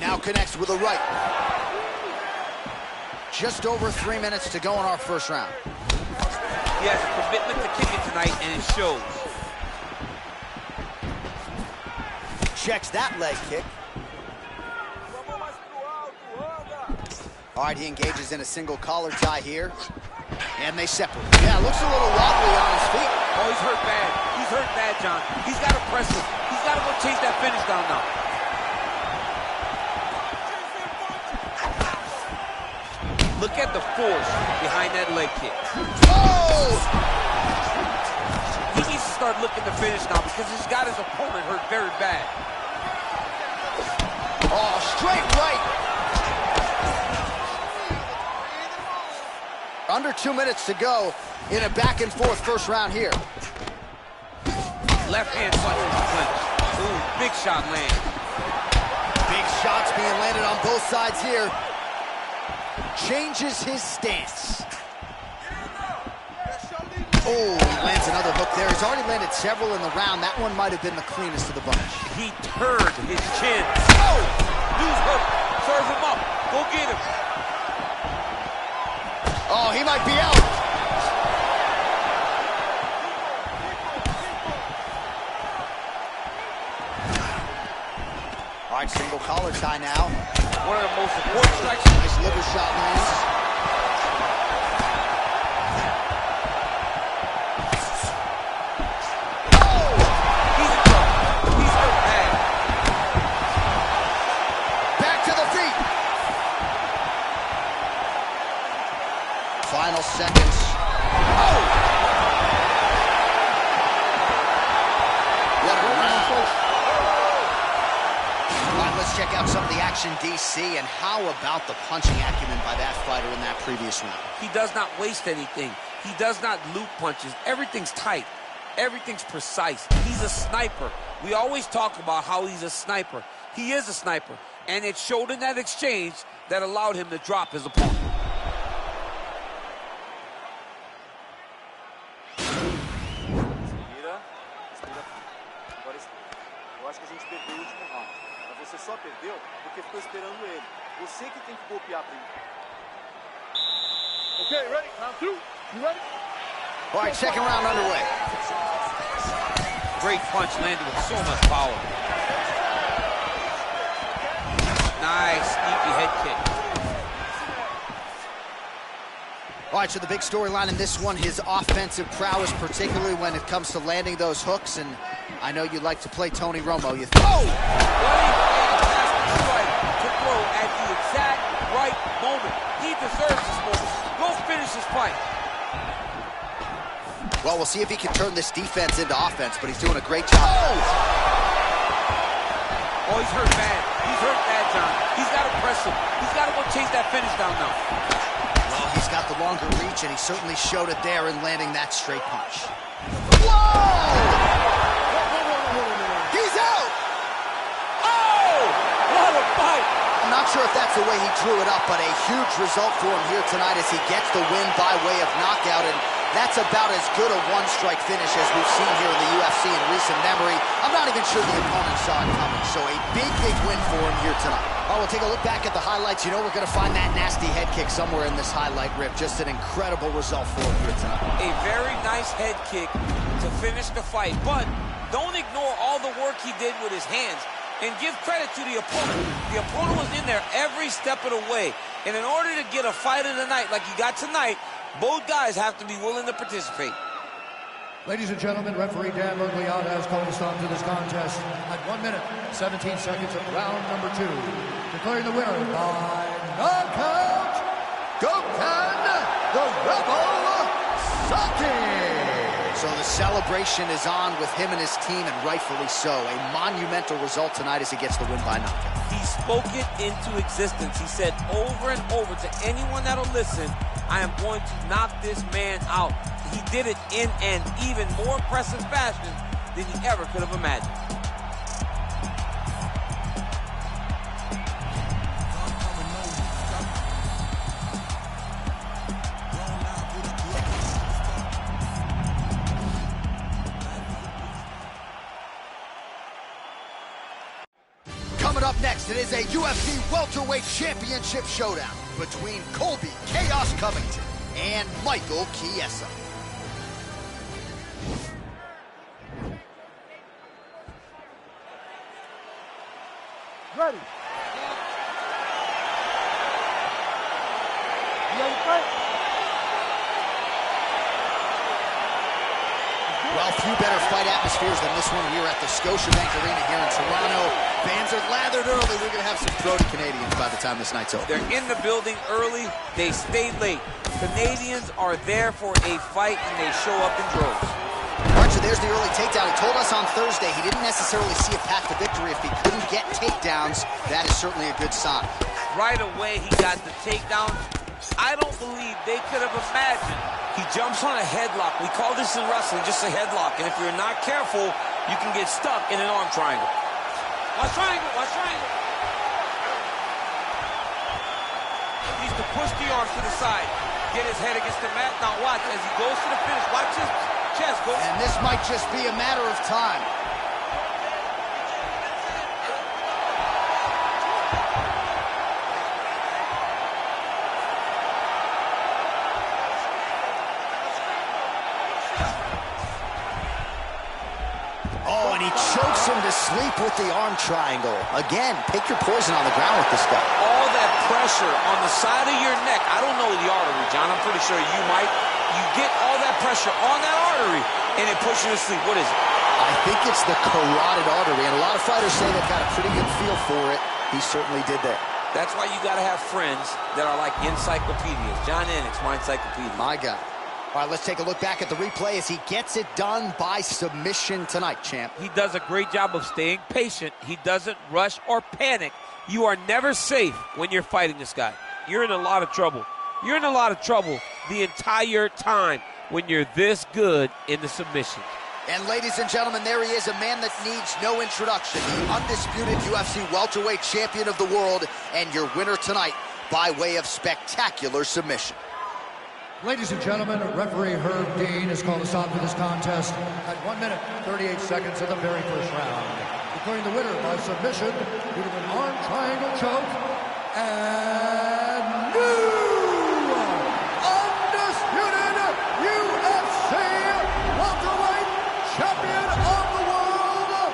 Now connects with a right. Just over 3 minutes to go in our first round. He has a commitment to kicking tonight, and it shows. Checks that leg kick. All right, he engages in a single collar tie here. And they separate. Yeah, looks a little wobbly on his feet. Oh, he's hurt bad. He's hurt bad, John. He's got to press him. He's got to go chase that finish down now. Look at the force behind that leg kick. Oh! He needs to start looking to finish now because he's got his opponent hurt very bad. Oh, straight right. Under 2 minutes to go in a back and forth first round here. Left hand punch in the clinch. Ooh, big shot land. Big shots being landed on both sides here. Changes his stance. Oh, he lands another hook there. He's already landed several in the round. That one might have been the cleanest of the bunch. He turned his chin. Oh! Dude's hurt. Serve him up. Go get him. Oh, he might be out. Single collar tie now. One of the most important strikes. Nice liver shot lands. Oh! He's in trouble. He's hurt bad. Back to the feet. Final seconds. Oh! What a round. All right, let's check out some of the action, DC, and how about the punching acumen by that fighter in that previous round? He does not waste anything. He does not loop punches. Everything's tight. Everything's precise. He's a sniper. We always talk about how he's a sniper. He is a sniper. And it showed in that exchange that allowed him to drop his opponent. Eu acho que a gente perdeu o último round. Mas você só perdeu porque ficou esperando ele. Você que tem que golpear primeiro. Okay, ready? Round 2. You ready? All right, second round underway. Great punch landed with so much power. Nice, sneaky head kick. All right, so the big storyline in this one, his offensive prowess, particularly when it comes to landing those hooks, and I know you like to play Tony Romo. You think? Oh! What a fantastic strike to throw at the exact right moment. He deserves this moment. Go finish this fight. Well, we'll see if he can turn this defense into offense, but he's doing a great job. Oh, he's hurt bad. He's hurt bad, John. He's got to press him. He's got to go chase that finish down now. Well, he's got the longer reach, and he certainly showed it there in landing that straight punch. Whoa! He's out! Oh! What a fight! I'm not sure if that's the way he drew it up, but a huge result for him here tonight as he gets the win by way of knockout, and that's about as good a one-strike finish as we've seen here in the UFC in recent memory. I'm not even sure the opponent saw it coming, so a big, big win for him here tonight. Oh, we'll take a look back at the highlights. You know we're going to find that nasty head kick somewhere in this highlight rip. Just an incredible result for him here tonight. A very nice head kick to finish the fight, but don't ignore all the work he did with his hands. And give credit to the opponent. The opponent was in there every step of the way. And in order to get a fight of the night like you got tonight, both guys have to be willing to participate. Ladies and gentlemen, referee Dan Bergliot has called a stop to this contest at 1 minute, 17 seconds of round number 2. Declaring the winner by knockout, Gokhan, the Rebel, Saki. So the celebration is on with him and his team, and rightfully so. A monumental result tonight as he gets the win by knockout. He spoke it into existence. He said over and over to anyone that'll listen, I am going to knock this man out. He did it in an even more impressive fashion than he ever could have imagined. Coming up next, it is a UFC welterweight championship showdown between Colby Chaos Covington and Michael Chiesa. Ready. You ready to fight? Well, few better fight atmospheres than this one here at the Scotiabank Arena here in Toronto. Fans are lathered early. We're going to have some throaty Canadians by the time this night's over. They're in the building early. They stay late. Canadians are there for a fight, and they show up in droves. Archer, there's the early takedown. He told us on Thursday he didn't necessarily see a path to victory if he couldn't get takedowns. That is certainly a good sign. Right away, he got the takedown. I don't believe they could have imagined. He jumps on a headlock. We call this in wrestling just a headlock. And if you're not careful, you can get stuck in an arm triangle. Watch triangle, watch triangle. He needs to push the arms to the side. Get his head against the mat. Now watch as he goes to the finish. Watch his chest go. And this might just be a matter of time. he chokes him to sleep with the arm triangle. Again, pick your poison on the ground with this guy. All that pressure on the side of your neck. I don't know the artery, John. I'm pretty sure you might. You get all that pressure on that artery, and it puts you to sleep. What is it? I think it's the carotid artery, and a lot of fighters say they've got a pretty good feel for it. He certainly did that. That's why you got to have friends that are like encyclopedias. John Enix, my encyclopedia. My God. All right, let's take a look back at the replay as he gets it done by submission tonight, champ. He does a great job of staying patient. He doesn't rush or panic. You are never safe when you're fighting this guy. You're in a lot of trouble. You're in a lot of trouble the entire time when you're this good in the submission. And ladies and gentlemen, there he is, a man that needs no introduction. The undisputed UFC welterweight champion of the world and your winner tonight by way of spectacular submission. Ladies and gentlemen, referee Herb Dean has called a stop to this contest at 1 minute, 38 seconds of the very first round, declaring the winner by submission due to an arm triangle choke and new undisputed UFC welterweight champion of the world,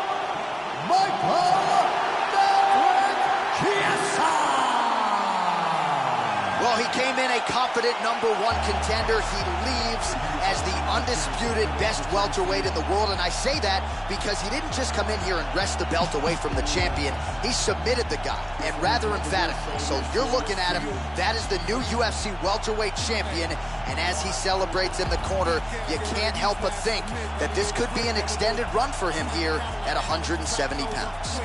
Michael Chiesa. Well, he came in a confident #1 contender. He leaves as the undisputed best welterweight in the world, and I say that because he didn't just come in here and wrest the belt away from the champion. He submitted the guy, and rather emphatically. So you're looking at him, that is the new UFC welterweight champion, and as he celebrates in the corner, you can't help but think that this could be an extended run for him here at 170 pounds.